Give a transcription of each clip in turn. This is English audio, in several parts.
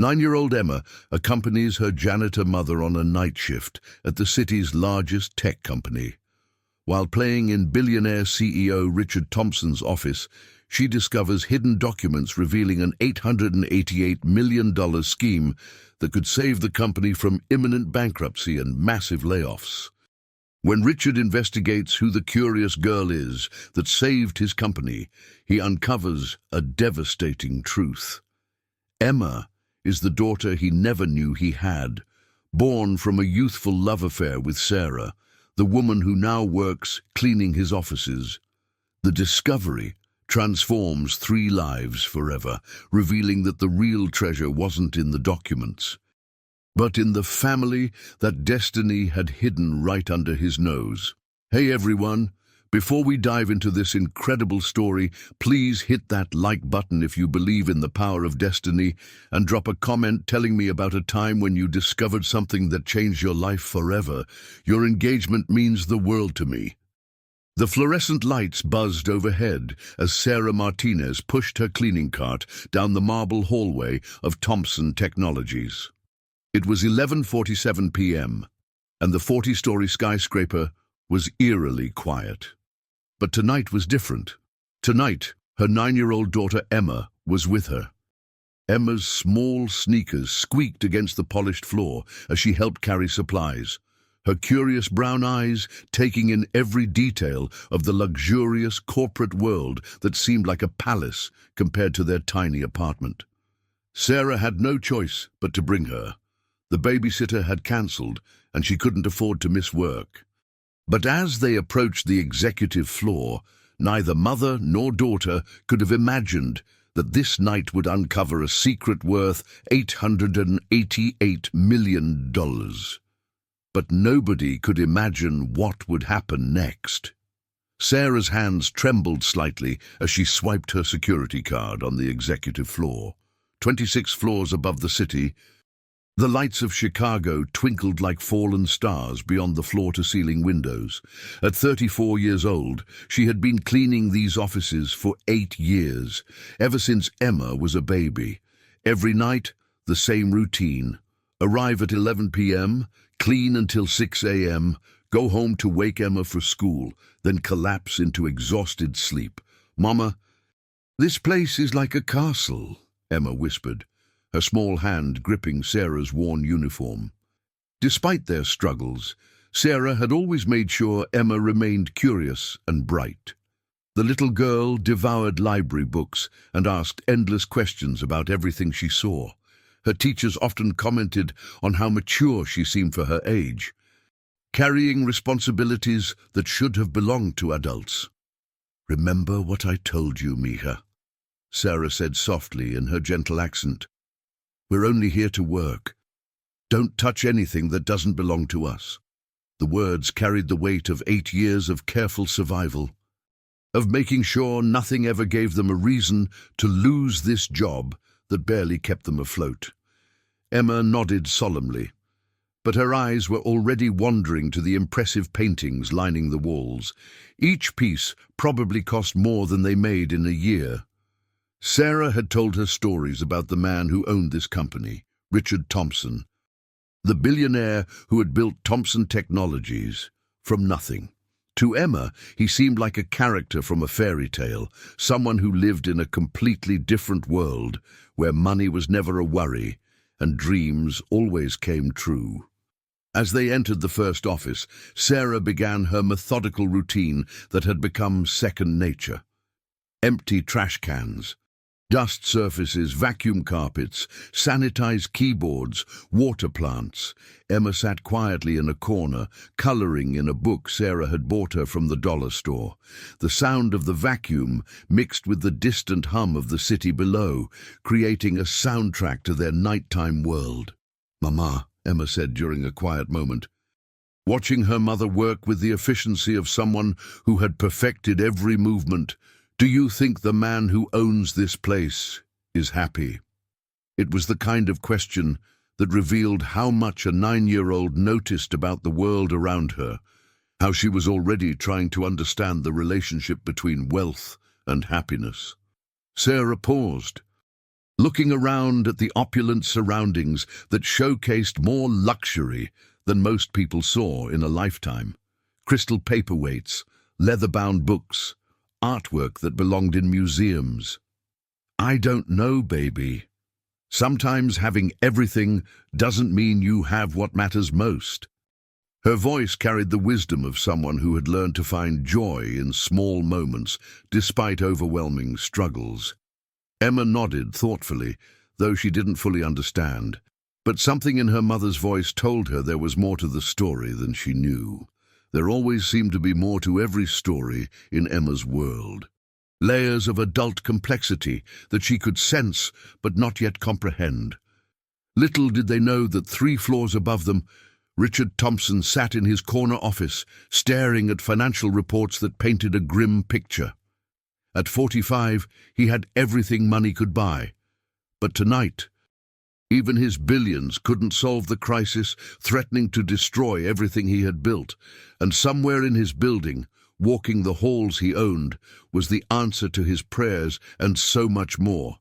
9-year-old Emma accompanies her janitor mother on a night shift at the city's largest tech company. While playing in billionaire CEO Richard Thompson's office, she discovers hidden documents revealing an $888 million scheme that could save the company from imminent bankruptcy and massive layoffs. When Richard investigates who the curious girl is that saved his company, he uncovers a devastating truth. Emma is the daughter he never knew he had, born from a youthful love affair with Sarah, the woman who now works cleaning his offices. The discovery transforms 3 lives forever, revealing that the real treasure wasn't in the documents, but in the family that destiny had hidden right under his nose. Hey everyone, before we dive into this incredible story, please hit that like button if you believe in the power of destiny, and drop a comment telling me about a time when you discovered something that changed your life forever. Your engagement means the world to me. The fluorescent lights buzzed overhead as Sarah Martinez pushed her cleaning cart down the marble hallway of Thompson Technologies. It was 11:47 p.m., and the 40-story skyscraper was eerily quiet. But tonight was different. Tonight, her 9-year-old daughter Emma was with her. Emma's small sneakers squeaked against the polished floor as she helped carry supplies, her curious brown eyes taking in every detail of the luxurious corporate world that seemed like a palace compared to their tiny apartment. Sarah had no choice but to bring her. The babysitter had cancelled, and she couldn't afford to miss work. But as they approached the executive floor, neither mother nor daughter could have imagined that this night would uncover a secret worth $888 million. But nobody could imagine what would happen next. Sarah's hands trembled slightly as she swiped her security card on the executive floor. 26 floors above the city, the lights of Chicago twinkled like fallen stars beyond the floor-to-ceiling windows. At 34 years old, she had been cleaning these offices for 8 years, ever since Emma was a baby. Every night, the same routine. Arrive at 11 p.m., clean until 6 a.m., go home to wake Emma for school, then collapse into exhausted sleep. "Mama, this place is like a castle," Emma whispered, her small hand gripping Sarah's worn uniform. Despite their struggles, Sarah had always made sure Emma remained curious and bright. The little girl devoured library books and asked endless questions about everything she saw. Her teachers often commented on how mature she seemed for her age, carrying responsibilities that should have belonged to adults. "Remember what I told you, Mija," Sarah said softly in her gentle accent. "We're only here to work. Don't touch anything that doesn't belong to us." The words carried the weight of 8 years of careful survival, of making sure nothing ever gave them a reason to lose this job that barely kept them afloat. Emma nodded solemnly, but her eyes were already wandering to the impressive paintings lining the walls. Each piece probably cost more than they made in a year. Sarah had told her stories about the man who owned this company, Richard Thompson, the billionaire who had built Thompson Technologies from nothing. To Emma, he seemed like a character from a fairy tale, someone who lived in a completely different world where money was never a worry and dreams always came true. As they entered the first office, Sarah began her methodical routine that had become second nature. Empty trash cans, dust surfaces, vacuum carpets, sanitized keyboards, water plants. Emma sat quietly in a corner, coloring in a book Sarah had bought her from the dollar store. The sound of the vacuum mixed with the distant hum of the city below, creating a soundtrack to their nighttime world. "Mama," Emma said during a quiet moment, watching her mother work with the efficiency of someone who had perfected every movement, "do you think the man who owns this place is happy?" It was the kind of question that revealed how much a 9-year-old noticed about the world around her, how she was already trying to understand the relationship between wealth and happiness. Sarah paused, looking around at the opulent surroundings that showcased more luxury than most people saw in a lifetime. Crystal paperweights, leather-bound books, artwork that belonged in museums. I don't know, baby. Sometimes having everything doesn't mean you have what matters most. Her voice carried the wisdom of someone who had learned to find joy in small moments despite overwhelming struggles. Emma nodded thoughtfully, though she didn't fully understand. But something in her mother's voice told her there was more to the story than she knew. There always seemed to be more to every story in Emma's world. Layers of adult complexity that she could sense but not yet comprehend. Little did they know that 3 floors above them, Richard Thompson sat in his corner office, staring at financial reports that painted a grim picture. At 45, he had everything money could buy. But tonight, even his billions couldn't solve the crisis threatening to destroy everything he had built. And somewhere in his building, walking the halls he owned, was the answer to his prayers and so much more.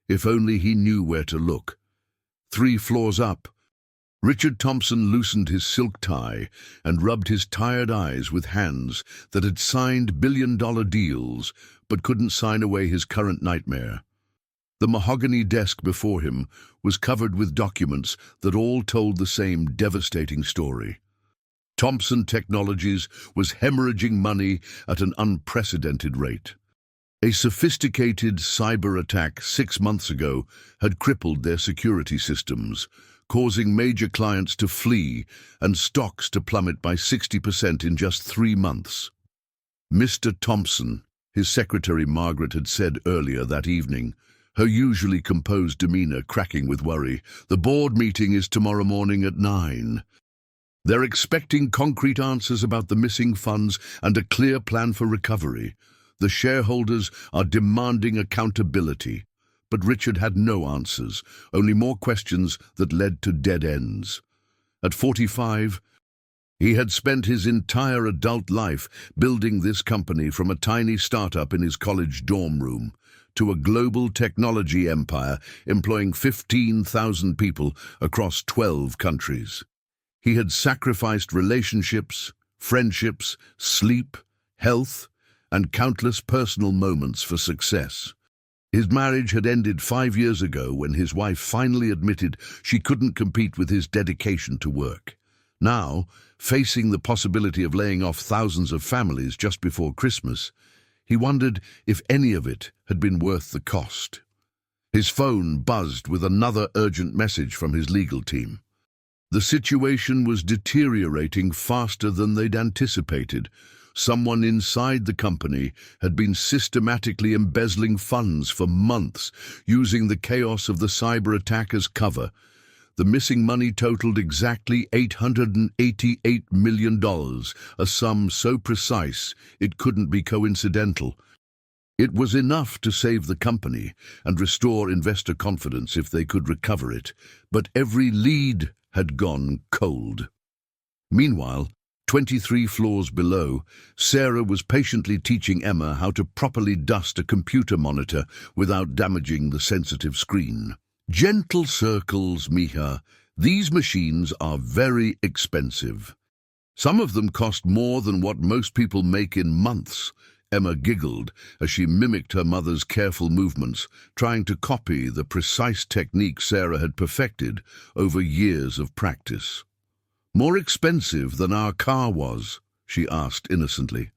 If only he knew where to look. 3 floors up, Richard Thompson loosened his silk tie and rubbed his tired eyes with hands that had signed billion-dollar deals but couldn't sign away his current nightmare. The mahogany desk before him was covered with documents that all told the same devastating story. Thompson Technologies was hemorrhaging money at an unprecedented rate. A sophisticated cyber attack 6 months ago had crippled their security systems, causing major clients to flee and stocks to plummet by 60% in just 3 months. Mr. Thompson, his secretary Margaret had said earlier that evening, her usually composed demeanor cracking with worry. The board meeting is tomorrow morning at 9. They're expecting concrete answers about the missing funds and a clear plan for recovery. The shareholders are demanding accountability. But Richard had no answers, only more questions that led to dead ends. At 45, he had spent his entire adult life building this company from a tiny startup in his college dorm room to a global technology empire employing 15,000 people across 12 countries. He had sacrificed relationships, friendships, sleep, health, and countless personal moments for success. His marriage had ended 5 years ago when his wife finally admitted she couldn't compete with his dedication to work. Now, facing the possibility of laying off thousands of families just before Christmas, he wondered if any of it had been worth the cost. His phone buzzed with another urgent message from his legal team. The situation was deteriorating faster than they'd anticipated. Someone inside the company had been systematically embezzling funds for months, using the chaos of the cyber attack as cover. The missing money totaled exactly $888 million, a sum so precise it couldn't be coincidental. It was enough to save the company and restore investor confidence if they could recover it, but every lead had gone cold. Meanwhile, 23 floors below, Sarah was patiently teaching Emma how to properly dust a computer monitor without damaging the sensitive screen. Gentle circles, Mija. These machines are very expensive. Some of them cost more than what most people make in months. Emma giggled as she mimicked her mother's careful movements, trying to copy the precise technique Sarah had perfected over years of practice. More expensive than our car was, she asked innocently,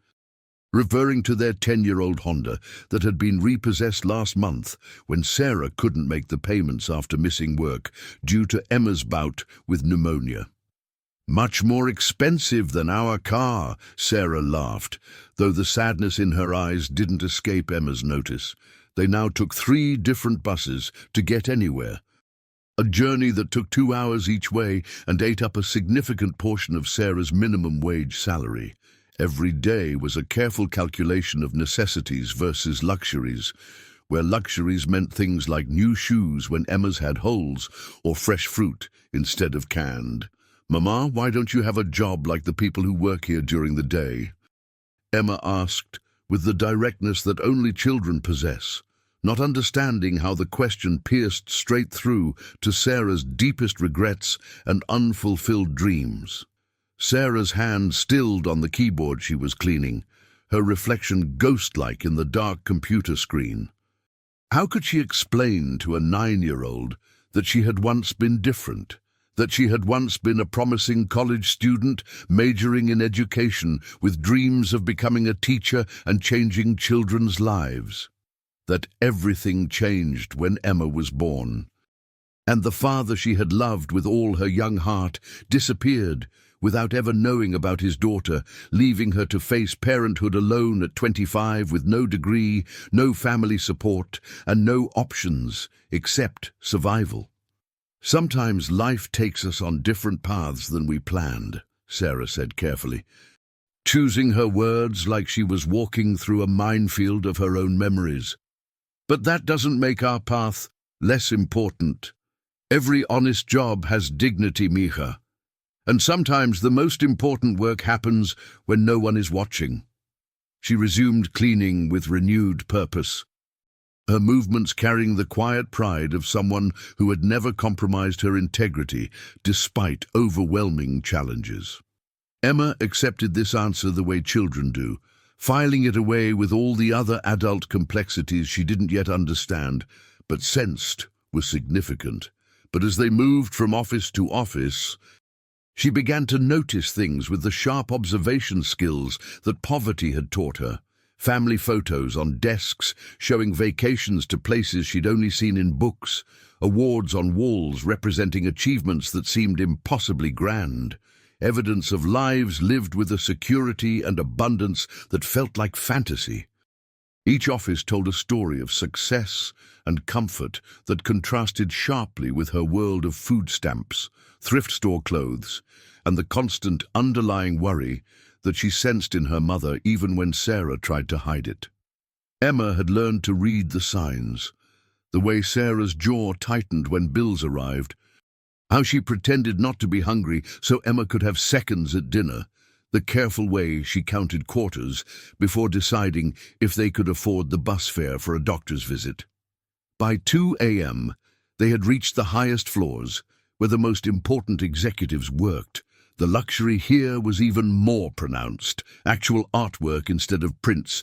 referring to their 10-year-old Honda that had been repossessed last month when Sarah couldn't make the payments after missing work due to Emma's bout with pneumonia. Much more expensive than our car, Sarah laughed, though the sadness in her eyes didn't escape Emma's notice. They now took 3 different buses to get anywhere. A journey that took 2 hours each way and ate up a significant portion of Sarah's minimum wage salary. Every day was a careful calculation of necessities versus luxuries, where luxuries meant things like new shoes when Emma's had holes or fresh fruit instead of canned. "Mama, why don't you have a job like the people who work here during the day?" Emma asked, with the directness that only children possess. not understanding how the question pierced straight through to Sarah's deepest regrets and unfulfilled dreams. Sarah's hand stilled on the keyboard she was cleaning, her reflection ghost-like in the dark computer screen. How could she explain to a 9-year-old that she had once been different, that she had once been a promising college student majoring in education with dreams of becoming a teacher and changing children's lives? That everything changed when Emma was born, and the father she had loved with all her young heart disappeared without ever knowing about his daughter, leaving her to face parenthood alone at 25 with no degree, no family support, and no options except survival. "Sometimes life takes us on different paths than we planned," Sarah said carefully, choosing her words like she was walking through a minefield of her own memories. "But that doesn't make our path less important. Every honest job has dignity, Mija. And sometimes the most important work happens when no one is watching." She resumed cleaning with renewed purpose, her movements carrying the quiet pride of someone who had never compromised her integrity despite overwhelming challenges. Emma accepted this answer the way children do, filing it away with all the other adult complexities she didn't yet understand, but sensed were significant. But as they moved from office to office, she began to notice things with the sharp observation skills that poverty had taught her. Family photos on desks showing vacations to places she'd only seen in books, awards on walls representing achievements that seemed impossibly grand, evidence of lives lived with a security and abundance that felt like fantasy. Each office told a story of success and comfort that contrasted sharply with her world of food stamps, thrift store clothes, and the constant underlying worry that she sensed in her mother even when Sarah tried to hide it. Emma had learned to read the signs, the way Sarah's jaw tightened when bills arrived, how she pretended not to be hungry so Emma could have seconds at dinner, the careful way she counted quarters before deciding if they could afford the bus fare for a doctor's visit. By 2 a.m., they had reached the highest floors, where the most important executives worked. The luxury here was even more pronounced, actual artwork instead of prints,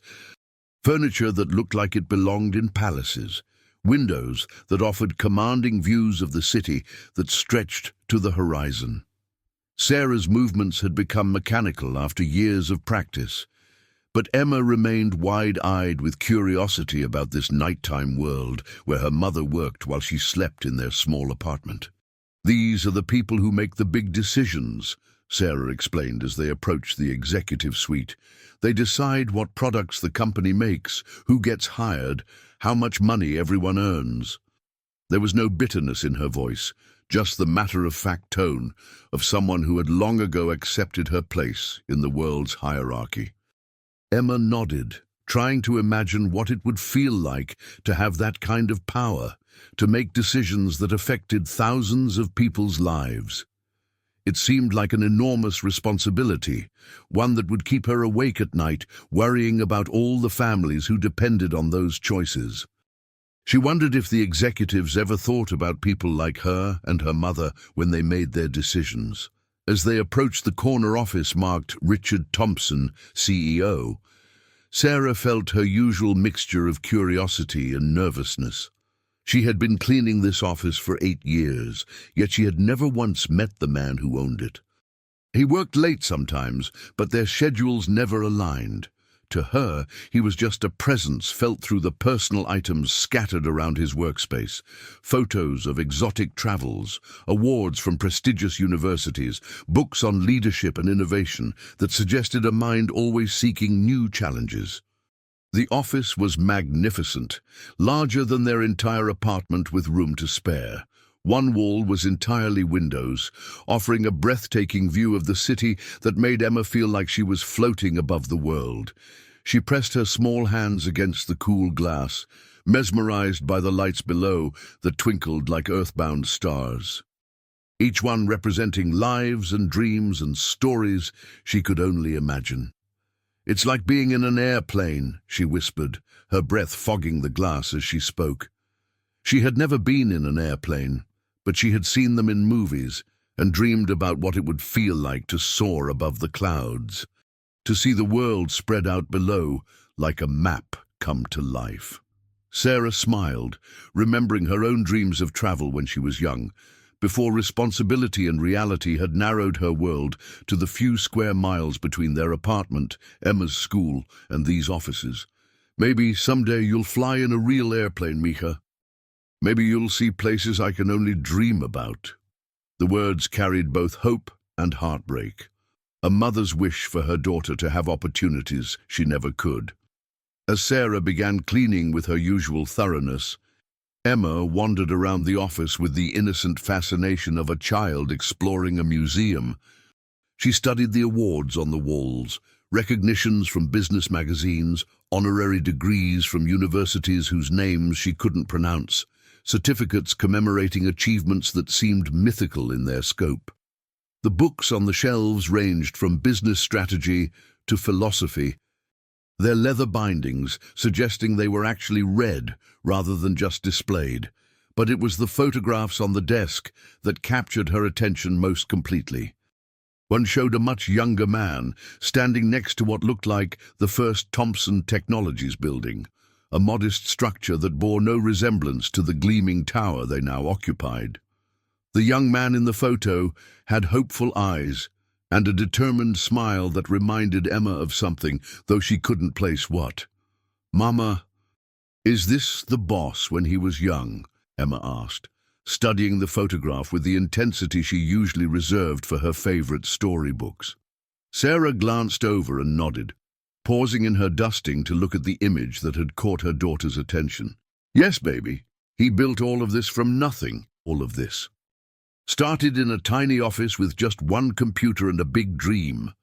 furniture that looked like it belonged in palaces, windows that offered commanding views of the city that stretched to the horizon. Sarah's movements had become mechanical after years of practice, but Emma remained wide-eyed with curiosity about this nighttime world where her mother worked while she slept in their small apartment. "These are the people who make the big decisions," Sarah explained as they approached the executive suite. "They decide what products the company makes, who gets hired, how much money everyone earns." There was no bitterness in her voice, just the matter-of-fact tone of someone who had long ago accepted her place in the world's hierarchy. Emma nodded, trying to imagine what it would feel like to have that kind of power, to make decisions that affected thousands of people's lives. It seemed like an enormous responsibility, one that would keep her awake at night, worrying about all the families who depended on those choices. She wondered if the executives ever thought about people like her and her mother when they made their decisions. As they approached the corner office marked Richard Thompson, CEO, Sarah felt her usual mixture of curiosity and nervousness. She had been cleaning this office for 8 years, yet she had never once met the man who owned it. He worked late sometimes, but their schedules never aligned. To her, he was just a presence felt through the personal items scattered around his workspace. Photos of exotic travels, awards from prestigious universities, books on leadership and innovation that suggested a mind always seeking new challenges. The office was magnificent, larger than their entire apartment with room to spare. One wall was entirely windows, offering a breathtaking view of the city that made Emma feel like she was floating above the world. She pressed her small hands against the cool glass, mesmerized by the lights below that twinkled like earthbound stars, each one representing lives and dreams and stories she could only imagine. "It's like being in an airplane," she whispered, her breath fogging the glass as she spoke. She had never been in an airplane, but she had seen them in movies and dreamed about what it would feel like to soar above the clouds, to see the world spread out below like a map come to life. Sarah smiled, remembering her own dreams of travel when she was young, before responsibility and reality had narrowed her world to the few square miles between their apartment, Emma's school, and these offices. "Maybe someday you'll fly in a real airplane, Mika. Maybe you'll see places I can only dream about." The words carried both hope and heartbreak, a mother's wish for her daughter to have opportunities she never could. As Sarah began cleaning with her usual thoroughness, Emma wandered around the office with the innocent fascination of a child exploring a museum. She studied the awards on the walls, recognitions from business magazines, honorary degrees from universities whose names she couldn't pronounce, certificates commemorating achievements that seemed mythical in their scope. The books on the shelves ranged from business strategy to philosophy, their leather bindings suggesting they were actually read rather than just displayed. But it was the photographs on the desk that captured her attention most completely. One showed a much younger man standing next to what looked like the first Thompson Technologies building, a modest structure that bore no resemblance to the gleaming tower they now occupied. The young man in the photo had hopeful eyes and a determined smile that reminded Emma of something, though she couldn't place what. "Mama, is this the boss when he was young?" Emma asked, studying the photograph with the intensity she usually reserved for her favorite storybooks. Sarah glanced over and nodded, pausing in her dusting to look at the image that had caught her daughter's attention. "Yes, baby. He built all of this from nothing, all of this. Started in a tiny office with just one computer and a big dream."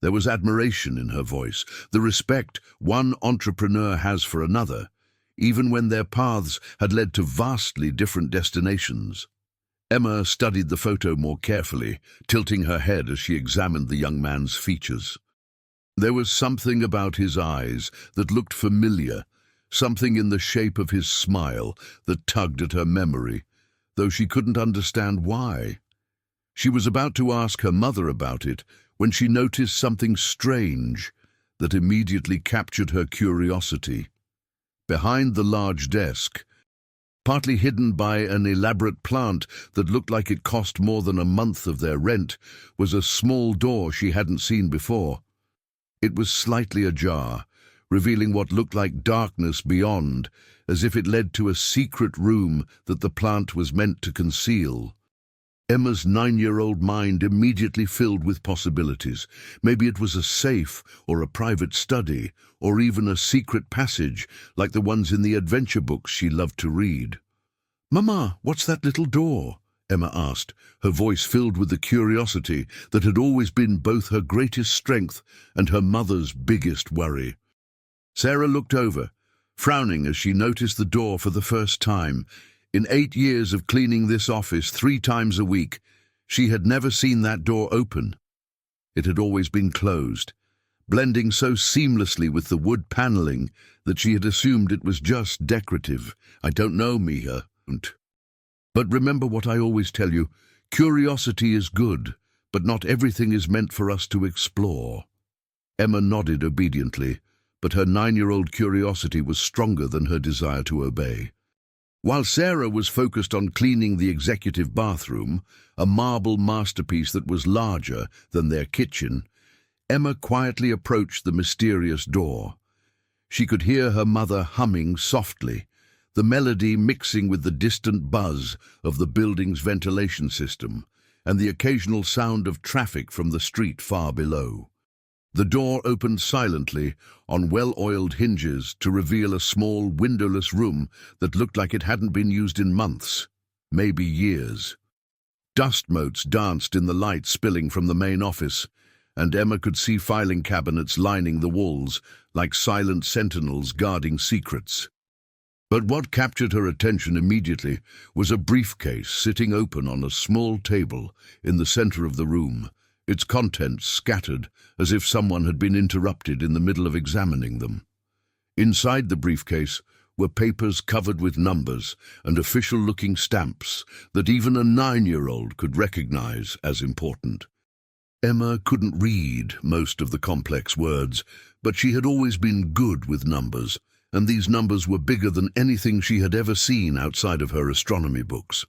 There was admiration in her voice, the respect one entrepreneur has for another, even when their paths had led to vastly different destinations. Emma studied the photo more carefully, tilting her head as she examined the young man's features. There was something about his eyes that looked familiar, something in the shape of his smile that tugged at her memory, though she couldn't understand why. She was about to ask her mother about it when she noticed something strange that immediately captured her curiosity. Behind the large desk, partly hidden by an elaborate plant that looked like it cost more than a month of their rent, was a small door she hadn't seen before. It was slightly ajar, revealing what looked like darkness beyond, as if it led to a secret room that the plant was meant to conceal. Emma's 9-year-old mind immediately filled with possibilities. Maybe it was a safe, or a private study, or even a secret passage like the ones in the adventure books she loved to read. "Mama, what's that little door?" Emma asked, her voice filled with the curiosity that had always been both her greatest strength and her mother's biggest worry. Sarah looked over, frowning as she noticed the door for the first time. In 8 years of cleaning this office 3 times a week, she had never seen that door open. It had always been closed, blending so seamlessly with the wood paneling that she had assumed it was just decorative. "I don't know, Mia. But remember what I always tell you, curiosity is good, but not everything is meant for us to explore." Emma nodded obediently, but her 9-year-old curiosity was stronger than her desire to obey. While Sarah was focused on cleaning the executive bathroom, a marble masterpiece that was larger than their kitchen, Emma quietly approached the mysterious door. She could hear her mother humming softly, the melody mixing with the distant buzz of the building's ventilation system and the occasional sound of traffic from the street far below. The door opened silently on well-oiled hinges to reveal a small, windowless room that looked like it hadn't been used in months, maybe years. Dust motes danced in the light spilling from the main office, and Emma could see filing cabinets lining the walls like silent sentinels guarding secrets. But what captured her attention immediately was a briefcase sitting open on a small table in the center of the room, its contents scattered as if someone had been interrupted in the middle of examining them. Inside the briefcase were papers covered with numbers and official-looking stamps that even a 9-year-old could recognize as important. Emma couldn't read most of the complex words, but she had always been good with numbers, and these numbers were bigger than anything she had ever seen outside of her astronomy books.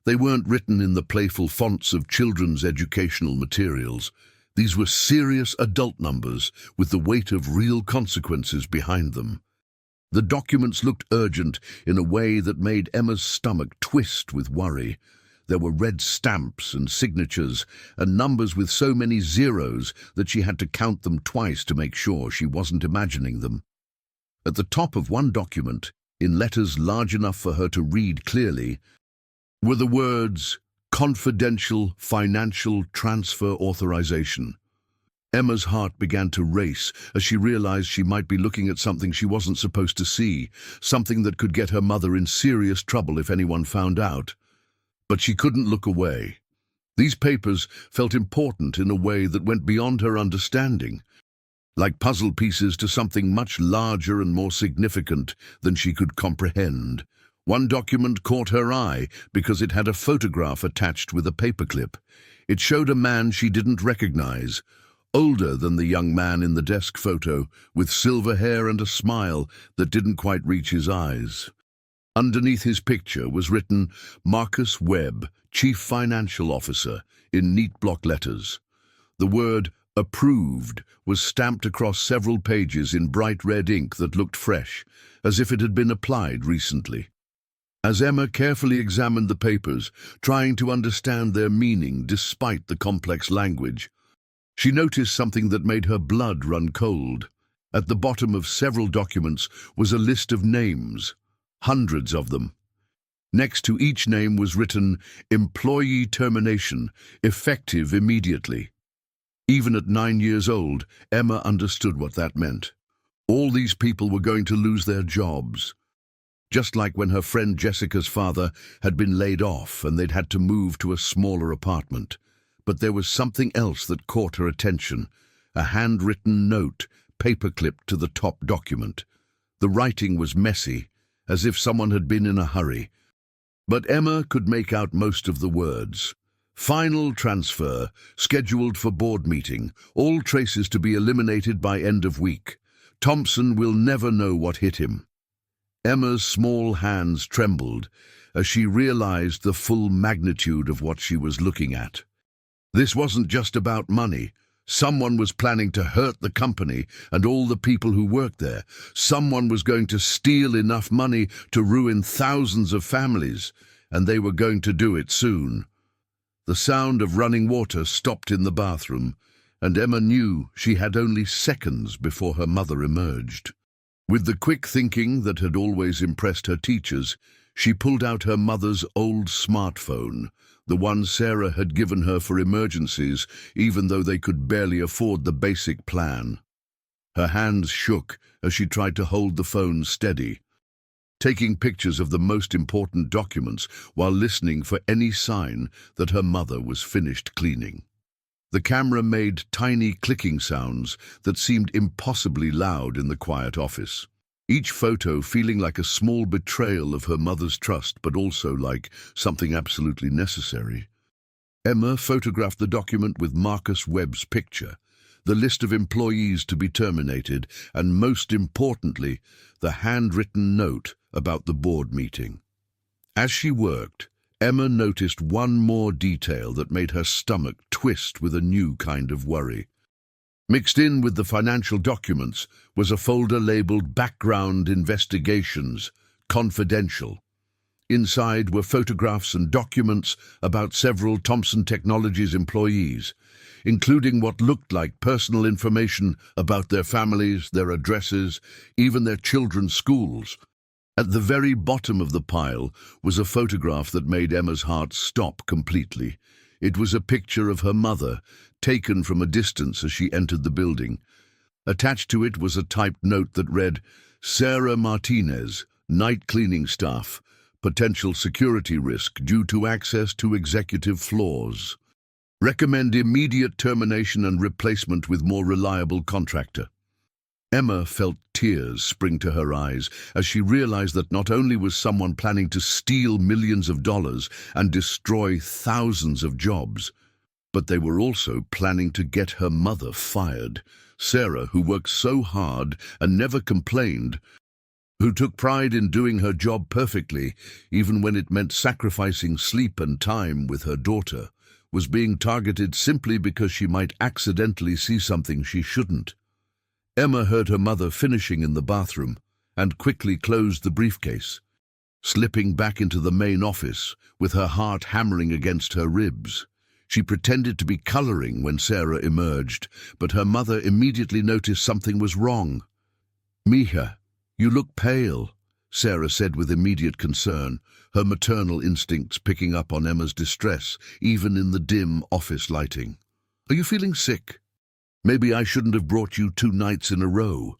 They weren't written in the playful fonts of children's educational materials. These were serious adult numbers with the weight of real consequences behind them. The documents looked urgent in a way that made Emma's stomach twist with worry. There were red stamps and signatures and numbers with so many zeros that she had to count them twice to make sure she wasn't imagining them. At the top of one document, in letters large enough for her to read clearly, were the words "Confidential Financial Transfer Authorization." Emma's heart began to race as she realized she might be looking at something she wasn't supposed to see, something that could get her mother in serious trouble if anyone found out. But she couldn't look away. These papers felt important in a way that went beyond her understanding, like puzzle pieces to something much larger and more significant than she could comprehend. One document caught her eye because it had a photograph attached with a paperclip. It showed a man she didn't recognize, older than the young man in the desk photo, with silver hair and a smile that didn't quite reach his eyes. Underneath his picture was written, "Marcus Webb, Chief Financial Officer," in neat block letters. The word "Approved" was stamped across several pages in bright red ink that looked fresh, as if it had been applied recently. As Emma carefully examined the papers, trying to understand their meaning despite the complex language, she noticed something that made her blood run cold. At the bottom of several documents was a list of names, hundreds of them. Next to each name was written, "Employee termination, effective immediately." Even at 9 years old, Emma understood what that meant. All these people were going to lose their jobs. Just like when her friend Jessica's father had been laid off and they'd had to move to a smaller apartment. But there was something else that caught her attention, a handwritten note paperclipped to the top document. The writing was messy, as if someone had been in a hurry. But Emma could make out most of the words. "Final transfer, scheduled for board meeting, all traces to be eliminated by end of week. Thompson will never know what hit him." Emma's small hands trembled as she realized the full magnitude of what she was looking at. This wasn't just about money. Someone was planning to hurt the company and all the people who worked there. Someone was going to steal enough money to ruin thousands of families, and they were going to do it soon. The sound of running water stopped in the bathroom, and Emma knew she had only seconds before her mother emerged. With the quick thinking that had always impressed her teachers, she pulled out her mother's old smartphone, the one Sarah had given her for emergencies, even though they could barely afford the basic plan. Her hands shook as she tried to hold the phone steady, taking pictures of the most important documents while listening for any sign that her mother was finished cleaning. The camera made tiny clicking sounds that seemed impossibly loud in the quiet office. Each photo feeling like a small betrayal of her mother's trust, but also like something absolutely necessary. Emma photographed the document with Marcus Webb's picture, the list of employees to be terminated, and most importantly, the handwritten note about the board meeting. As she worked, Emma noticed one more detail that made her stomach twist with a new kind of worry. Mixed in with the financial documents was a folder labeled Background Investigations, Confidential. Inside were photographs and documents about several Thomson Technologies employees, including what looked like personal information about their families, their addresses, even their children's schools. At the very bottom of the pile was a photograph that made Emma's heart stop completely. It was a picture of her mother, taken from a distance as she entered the building. Attached to it was a typed note that read, "Sarah Martinez, night cleaning staff, potential security risk due to access to executive floors." Recommend immediate termination and replacement with more reliable contractor. Emma felt tears spring to her eyes as she realized that not only was someone planning to steal millions of dollars and destroy thousands of jobs, but they were also planning to get her mother fired. Sarah, who worked so hard and never complained, who took pride in doing her job perfectly, even when it meant sacrificing sleep and time with her daughter, was being targeted simply because she might accidentally see something she shouldn't. Emma heard her mother finishing in the bathroom and quickly closed the briefcase, slipping back into the main office with her heart hammering against her ribs. She pretended to be coloring when Sarah emerged, but her mother immediately noticed something was wrong. "Mija, you look pale," Sarah said with immediate concern, her maternal instincts picking up on Emma's distress, even in the dim office lighting. "Are you feeling sick? Maybe I shouldn't have brought you 2 nights in a row."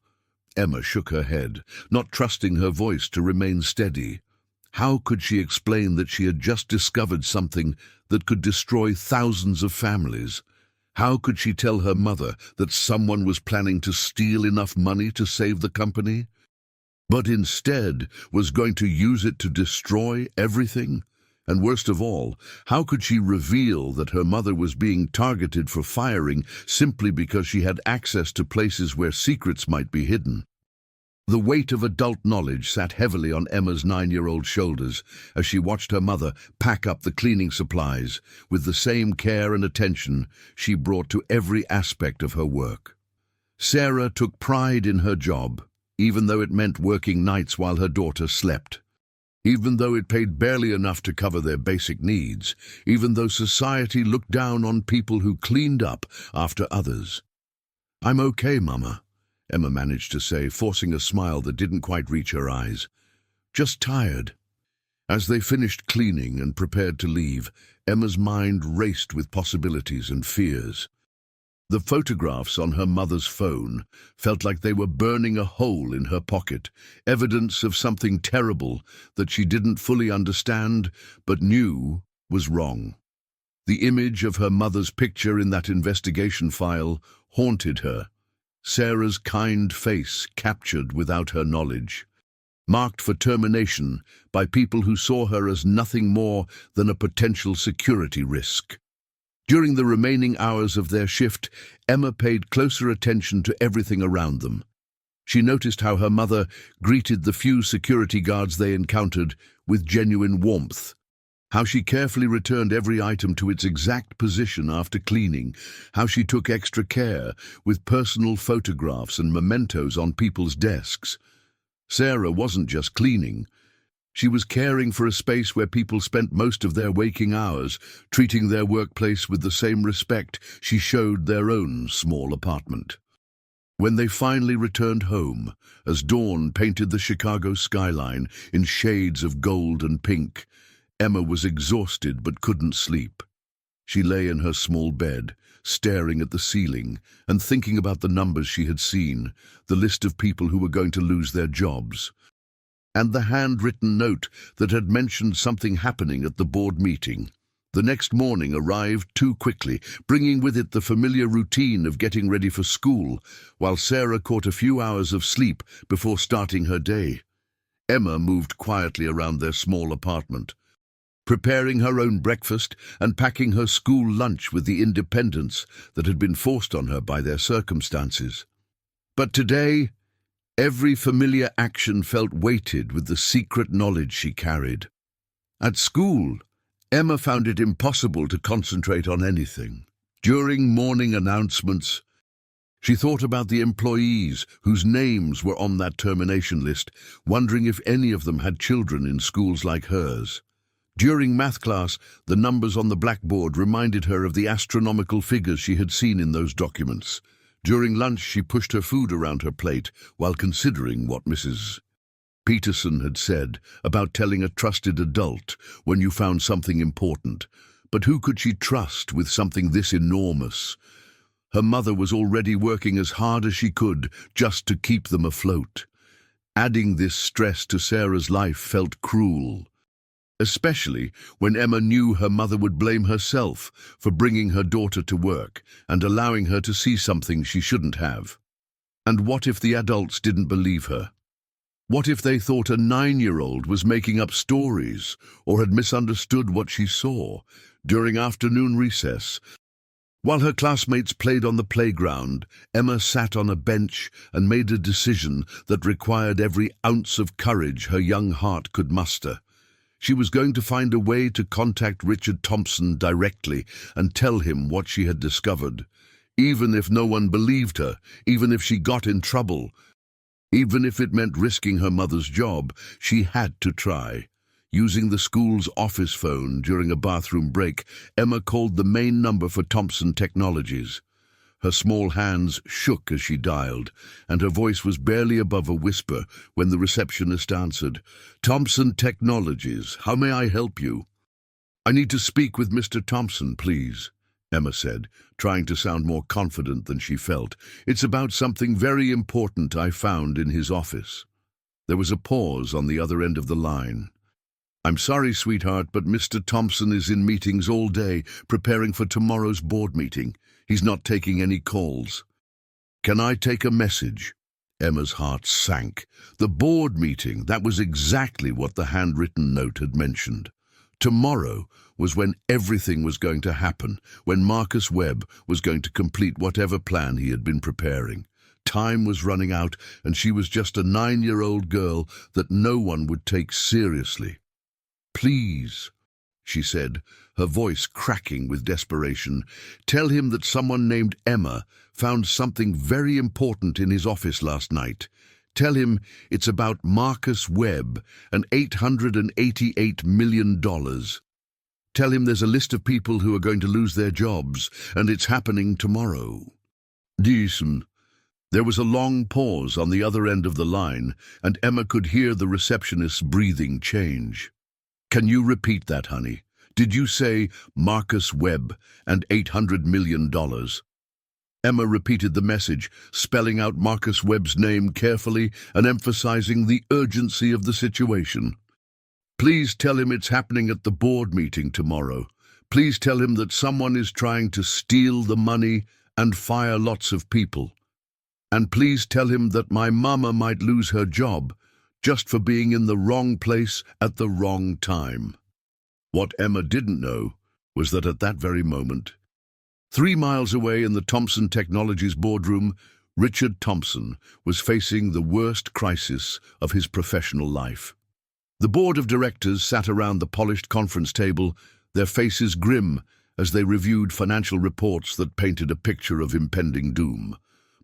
Emma shook her head, not trusting her voice to remain steady. How could she explain that she had just discovered something that could destroy thousands of families? How could she tell her mother that someone was planning to steal enough money to save the company, but instead was going to use it to destroy everything? And worst of all, how could she reveal that her mother was being targeted for firing simply because she had access to places where secrets might be hidden? The weight of adult knowledge sat heavily on Emma's 9-year-old shoulders as she watched her mother pack up the cleaning supplies with the same care and attention she brought to every aspect of her work. Sarah took pride in her job, even though it meant working nights while her daughter slept. Even though it paid barely enough to cover their basic needs, even though society looked down on people who cleaned up after others. "I'm okay, Mama," Emma managed to say, forcing a smile that didn't quite reach her eyes. "Just tired." As they finished cleaning and prepared to leave, Emma's mind raced with possibilities and fears. The photographs on her mother's phone felt like they were burning a hole in her pocket, evidence of something terrible that she didn't fully understand but knew was wrong. The image of her mother's picture in that investigation file haunted her. Sarah's kind face captured without her knowledge, marked for termination by people who saw her as nothing more than a potential security risk. During the remaining hours of their shift, Emma paid closer attention to everything around them. She noticed how her mother greeted the few security guards they encountered with genuine warmth, how she carefully returned every item to its exact position after cleaning, how she took extra care with personal photographs and mementos on people's desks. Sarah wasn't just cleaning. She was caring for a space where people spent most of their waking hours, treating their workplace with the same respect she showed their own small apartment. When they finally returned home, as dawn painted the Chicago skyline in shades of gold and pink, Emma was exhausted but couldn't sleep. She lay in her small bed, staring at the ceiling and thinking about the numbers she had seen, the list of people who were going to lose their jobs, and the handwritten note that had mentioned something happening at the board meeting. The next morning arrived too quickly, bringing with it the familiar routine of getting ready for school, while Sarah caught a few hours of sleep before starting her day. Emma moved quietly around their small apartment, preparing her own breakfast and packing her school lunch with the independence that had been forced on her by their circumstances. But today, every familiar action felt weighted with the secret knowledge she carried. At school, Emma found it impossible to concentrate on anything. During morning announcements, she thought about the employees whose names were on that termination list, wondering if any of them had children in schools like hers. During math class, the numbers on the blackboard reminded her of the astronomical figures she had seen in those documents. During lunch, she pushed her food around her plate while considering what Mrs. Peterson had said about telling a trusted adult when you found something important. But who could she trust with something this enormous? Her mother was already working as hard as she could just to keep them afloat. Adding this stress to Sarah's life felt cruel. especially when Emma knew her mother would blame herself for bringing her daughter to work and allowing her to see something she shouldn't have. And what if the adults didn't believe her? What if they thought a 9-year-old was making up stories or had misunderstood what she saw during afternoon recess? While her classmates played on the playground, Emma sat on a bench and made a decision that required every ounce of courage her young heart could muster. She was going to find a way to contact Richard Thompson directly and tell him what she had discovered. Even if no one believed her, even if she got in trouble, even if it meant risking her mother's job, she had to try. Using the school's office phone during a bathroom break, Emma called the main number for Thompson Technologies. Her small hands shook as she dialed, and her voice was barely above a whisper when the receptionist answered. "Thompson Technologies, how may I help you?" "I need to speak with Mr. Thompson, please," Emma said, trying to sound more confident than she felt. "It's about something very important I found in his office." There was a pause on the other end of the line. "I'm sorry, sweetheart, but Mr. Thompson is in meetings all day, preparing for tomorrow's board meeting. He's not taking any calls." "Can I take a message?" Emma's heart sank. The board meeting, that was exactly what the handwritten note had mentioned. Tomorrow was when everything was going to happen, when Marcus Webb was going to complete whatever plan he had been preparing. Time was running out, and she was just a 9-year-old girl that no one would take seriously. "Please," she said, her voice cracking with desperation, "tell him that someone named Emma found something very important in his office last night. Tell him it's about Marcus Webb and $888 million. Tell him there's a list of people who are going to lose their jobs, and it's happening tomorrow." Decent. There was a long pause on the other end of the line, and Emma could hear the receptionist's breathing change. "Can you repeat that, honey? Did you say Marcus Webb and $800 million? Emma repeated the message, spelling out Marcus Webb's name carefully and emphasizing the urgency of the situation. "Please tell him it's happening at the board meeting tomorrow. Please tell him that someone is trying to steal the money and fire lots of people. And please tell him that my mama might lose her job just for being in the wrong place at the wrong time." What Emma didn't know was that at that very moment, 3 miles away in the Thompson Technologies boardroom, Richard Thompson was facing the worst crisis of his professional life. The board of directors sat around the polished conference table, their faces grim as they reviewed financial reports that painted a picture of impending doom.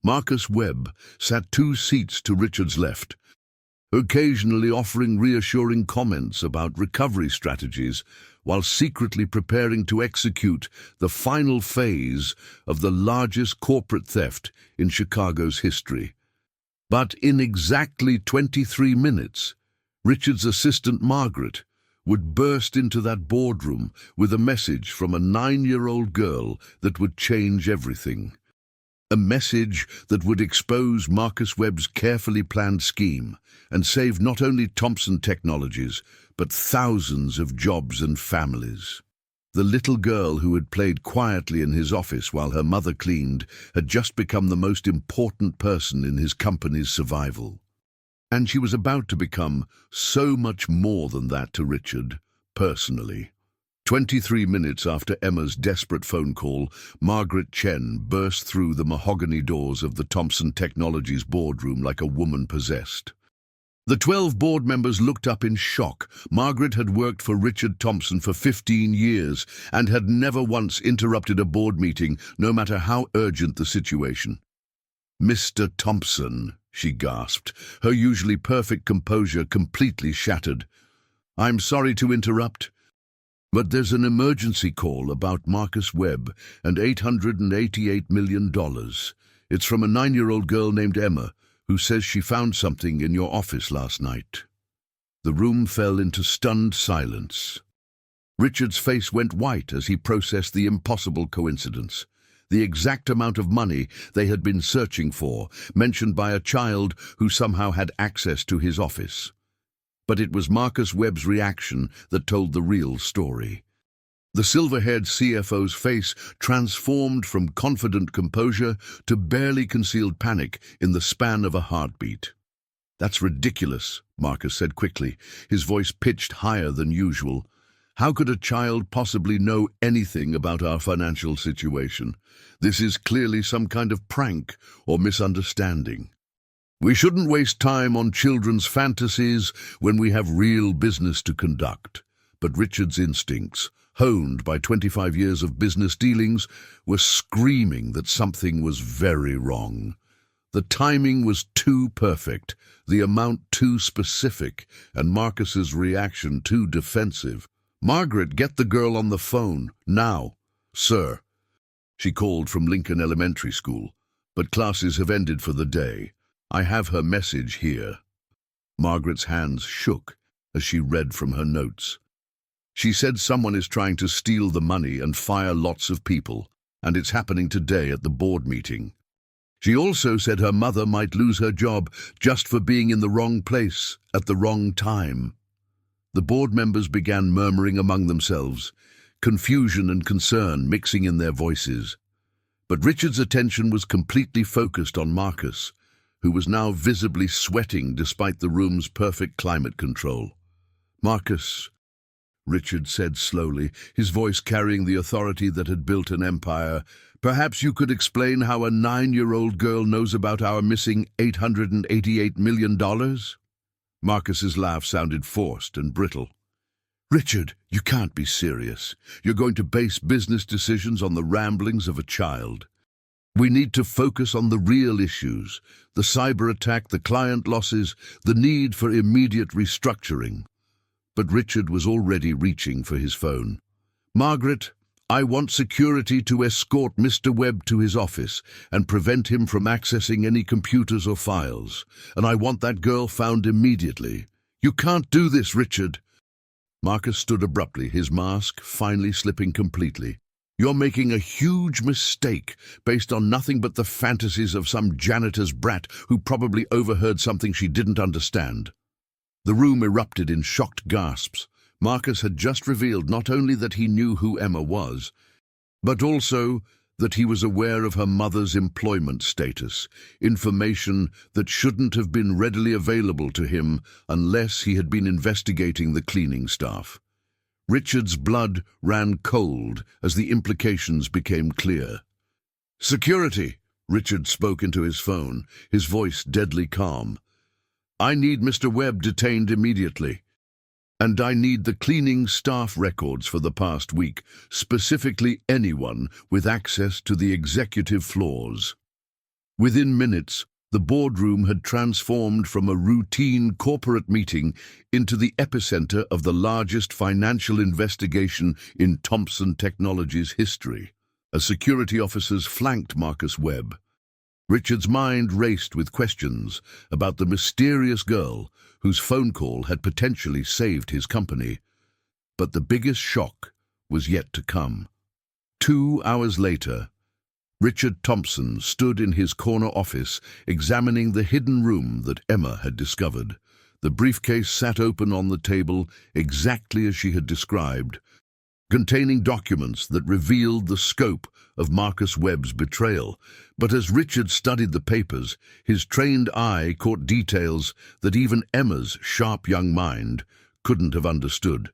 Marcus Webb sat 2 seats to Richard's left, occasionally offering reassuring comments about recovery strategies while secretly preparing to execute the final phase of the largest corporate theft in Chicago's history. But in exactly 23 minutes, Richard's assistant Margaret would burst into that boardroom with a message from a 9-year-old girl that would change everything. A message that would expose Marcus Webb's carefully planned scheme and save not only Thompson Technologies, but thousands of jobs and families. The little girl who had played quietly in his office while her mother cleaned had just become the most important person in his company's survival. And she was about to become so much more than that to Richard, personally. 23 minutes after Emma's desperate phone call, Margaret Chen burst through the mahogany doors of the Thompson Technologies boardroom like a woman possessed. The 12 board members looked up in shock. Margaret had worked for Richard Thompson for 15 years and had never once interrupted a board meeting, no matter how urgent the situation. "Mr. Thompson," she gasped, her usually perfect composure completely shattered. "I'm sorry to interrupt, but there's an emergency call about Marcus Webb and $888 million. It's from a 9-year-old girl named Emma, who says she found something in your office last night." The room fell into stunned silence. Richard's face went white as he processed the impossible coincidence. The exact amount of money they had been searching for, mentioned by a child who somehow had access to his office. but it was Marcus Webb's reaction that told the real story. The silver-haired CFO's face transformed from confident composure to barely concealed panic in the span of a heartbeat. "That's ridiculous," Marcus said quickly, his voice pitched higher than usual. "How could a child possibly know anything about our financial situation? This is clearly some kind of prank or misunderstanding. We shouldn't waste time on children's fantasies when we have real business to conduct." But Richard's instincts, honed by 25 years of business dealings, were screaming that something was very wrong. The timing was too perfect, the amount too specific, and Marcus's reaction too defensive. "Margaret, get the girl on the phone, now." "Sir." She called from Lincoln Elementary School, "But classes have ended for the day. I have her message here." Margaret's hands shook as she read from her notes. "She said someone is trying to steal the money and fire lots of people, and it's happening today at the board meeting. She also said her mother might lose her job just for being in the wrong place at the wrong time." The board members began murmuring among themselves, confusion and concern mixing in their voices. But Richard's attention was completely focused on Marcus, who was now visibly sweating despite the room's perfect climate control. "Marcus," Richard said slowly, his voice carrying the authority that had built an empire, "perhaps you could explain how a 9-year-old girl knows about our missing $888 million? Marcus's laugh sounded forced and brittle. "Richard, you can't be serious. You're going to base business decisions on the ramblings of a child. We need to focus on the real issues, the cyber attack, the client losses, the need for immediate restructuring." But Richard was already reaching for his phone. "Margaret, I want security to escort Mr. Webb to his office and prevent him from accessing any computers or files. And I want that girl found immediately." "You can't do this, Richard." Marcus stood abruptly, his mask finally slipping completely. "You're making a huge mistake based on nothing but the fantasies of some janitor's brat who probably overheard something she didn't understand." The room erupted in shocked gasps. Marcus had just revealed not only that he knew who Emma was, but also that he was aware of her mother's employment status, information that shouldn't have been readily available to him unless he had been investigating the cleaning staff. Richard's blood ran cold as the implications became clear. "Security," Richard spoke into his phone, his voice deadly calm. "I need Mr. Webb detained immediately. And I need the cleaning staff records for the past week, specifically anyone with access to the executive floors." Within minutes, the boardroom had transformed from a routine corporate meeting into the epicenter of the largest financial investigation in Thomson Technologies' history. As security officers flanked Marcus Webb, Richard's mind raced with questions about the mysterious girl whose phone call had potentially saved his company. But the biggest shock was yet to come. 2 hours later, Richard Thompson stood in his corner office examining the hidden room that Emma had discovered. The briefcase sat open on the table exactly as she had described, containing documents that revealed the scope of Marcus Webb's betrayal. But as Richard studied the papers, his trained eye caught details that even Emma's sharp young mind couldn't have understood.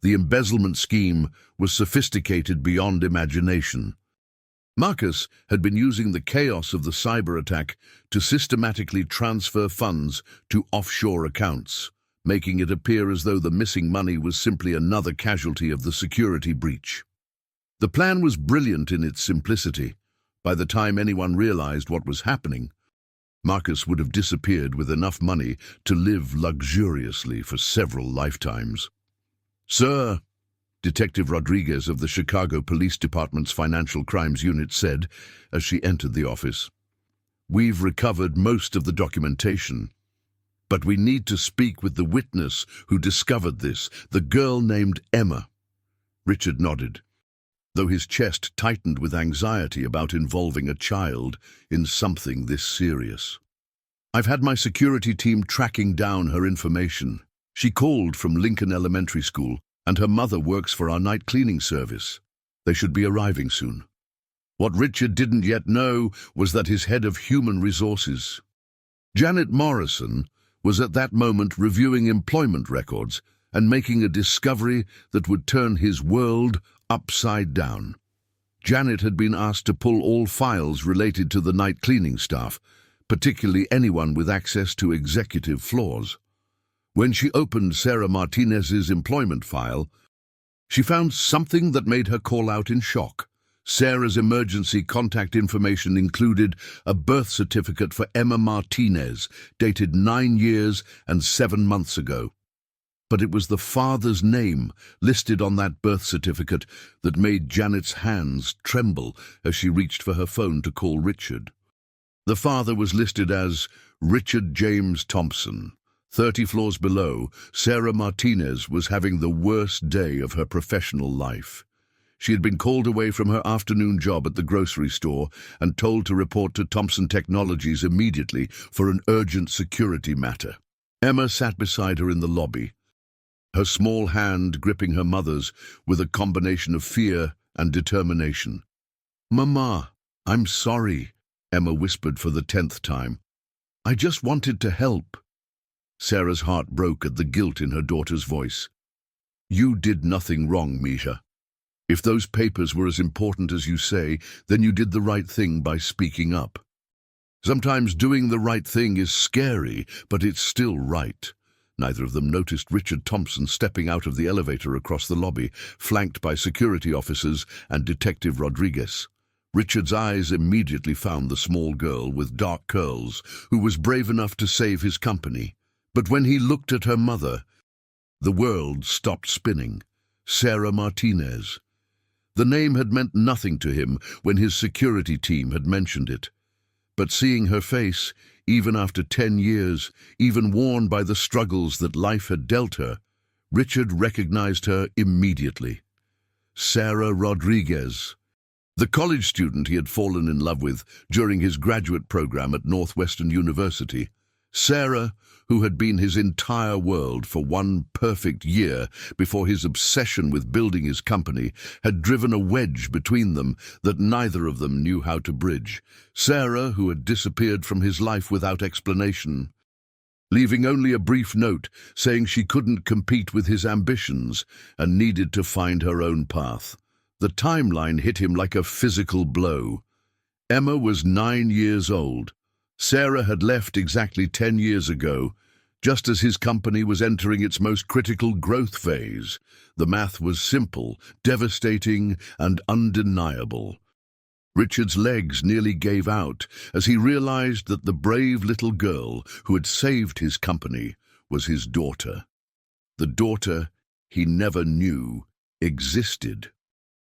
The embezzlement scheme was sophisticated beyond imagination. Marcus had been using the chaos of the cyber attack to systematically transfer funds to offshore accounts, making it appear as though the missing money was simply another casualty of the security breach. The plan was brilliant in its simplicity. By the time anyone realized what was happening, Marcus would have disappeared with enough money to live luxuriously for several lifetimes. "Sir," Detective Rodriguez of the Chicago Police Department's Financial Crimes Unit said as she entered the office, "we've recovered most of the documentation, but we need to speak with the witness who discovered this, the girl named Emma." Richard nodded, though his chest tightened with anxiety about involving a child in something this serious. "I've had my security team tracking down her information. She called from Lincoln Elementary School, and her mother works for our night cleaning service. They should be arriving soon. What Richard didn't yet know was that his head of human resources, Janet Morrison, was at that moment reviewing employment records and making a discovery that would turn his world upside down. Janet had been asked to pull all files related to the night cleaning staff, particularly anyone with access to executive floors. When she opened Sarah Martinez's employment file, she found something that made her call out in shock. Sarah's emergency contact information included a birth certificate for Emma Martinez, dated 9 years and 7 months ago. But it was the father's name listed on that birth certificate that made Janet's hands tremble as she reached for her phone to call Richard. The father was listed as Richard James Thompson. 30 floors below, Sarah Martinez was having the worst day of her professional life. She had been called away from her afternoon job at the grocery store and told to report to Thompson Technologies immediately for an urgent security matter. Emma sat beside her in the lobby, her small hand gripping her mother's with a combination of fear and determination. "Mama, I'm sorry," Emma whispered for the 10th time. "I just wanted to help." Sarah's heart broke at the guilt in her daughter's voice. "You did nothing wrong, Misha. If those papers were as important as you say, then you did the right thing by speaking up. Sometimes doing the right thing is scary, but it's still right." Neither of them noticed Richard Thompson stepping out of the elevator across the lobby, flanked by security officers and Detective Rodriguez. Richard's eyes immediately found the small girl with dark curls, who was brave enough to save his company. But when he looked at her mother, the world stopped spinning. Sarah Martinez. The name had meant nothing to him when his security team had mentioned it. But seeing her face, even after 10 years, even worn by the struggles that life had dealt her, Richard recognized her immediately. Sarah Rodriguez, the college student he had fallen in love with during his graduate program at Northwestern University. Sarah, who had been his entire world for one perfect year before his obsession with building his company had driven a wedge between them that neither of them knew how to bridge. Sarah, who had disappeared from his life without explanation, leaving only a brief note saying she couldn't compete with his ambitions and needed to find her own path. The timeline hit him like a physical blow. Emma was 9 years old. Sarah had left exactly 10 years ago, just as his company was entering its most critical growth phase. The math was simple, devastating, and undeniable. Richard's legs nearly gave out as he realized that the brave little girl who had saved his company was his daughter. The daughter he never knew existed.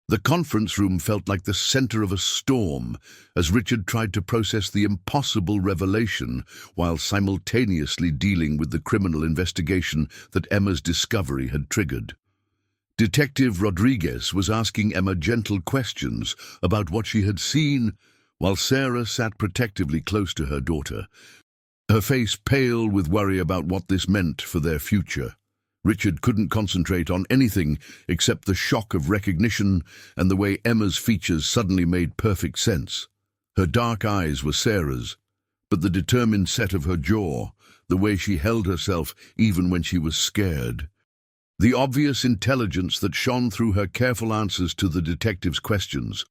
The conference room felt like the center of a storm as Richard tried to process the impossible revelation while simultaneously dealing with the criminal investigation that Emma's discovery had triggered. Detective Rodriguez was asking Emma gentle questions about what she had seen, while Sarah sat protectively close to her daughter, her face pale with worry about what this meant for their future. Richard couldn't concentrate on anything except the shock of recognition and the way Emma's features suddenly made perfect sense. Her dark eyes were Sarah's, but the determined set of her jaw, the way she held herself even when she was scared, the obvious intelligence that shone through her careful answers to the detective's questions,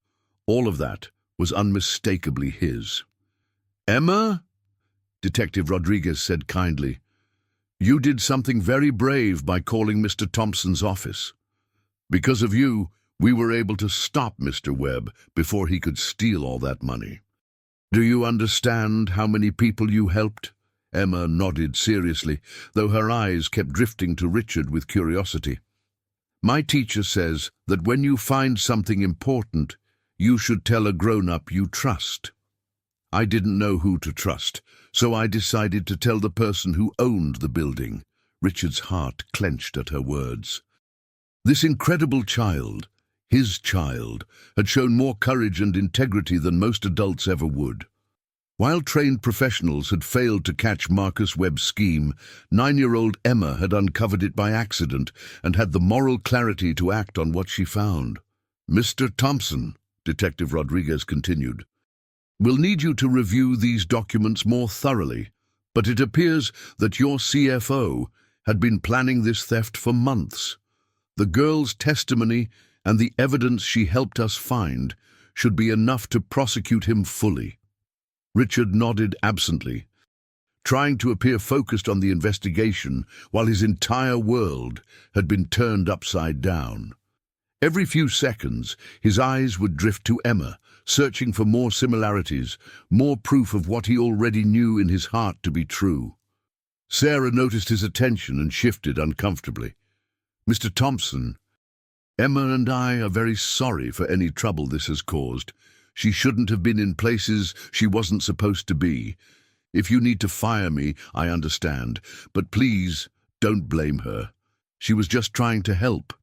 all of that was unmistakably his. "Emma?" Detective Rodriguez said kindly. "You did something very brave by calling Mr. Thompson's office. Because of you, we were able to stop Mr. Webb before he could steal all that money. Do you understand how many people you helped?" Emma nodded seriously, though her eyes kept drifting to Richard with curiosity. "My teacher says that when you find something important, you should tell a grown-up you trust. I didn't know who to trust, so I decided to tell the person who owned the building." Richard's heart clenched at her words. This incredible child, his child, had shown more courage and integrity than most adults ever would. While trained professionals had failed to catch Marcus Webb's scheme, 9-year-old Emma had uncovered it by accident and had the moral clarity to act on what she found. "Mr. Thompson," Detective Rodriguez continued, "we'll need you to review these documents more thoroughly, but it appears that your CFO had been planning this theft for months. The girl's testimony and the evidence she helped us find should be enough to prosecute him fully." Richard nodded absently, trying to appear focused on the investigation while his entire world had been turned upside down. Every few seconds, his eyes would drift to Emma, searching for more similarities, more proof of what he already knew in his heart to be true. Sarah noticed his attention and shifted uncomfortably. "Mr. Thompson, Emma and I are very sorry for any trouble this has caused. She shouldn't have been in places she wasn't supposed to be. If you need to fire me, I understand, but please don't blame her. She was just trying to help."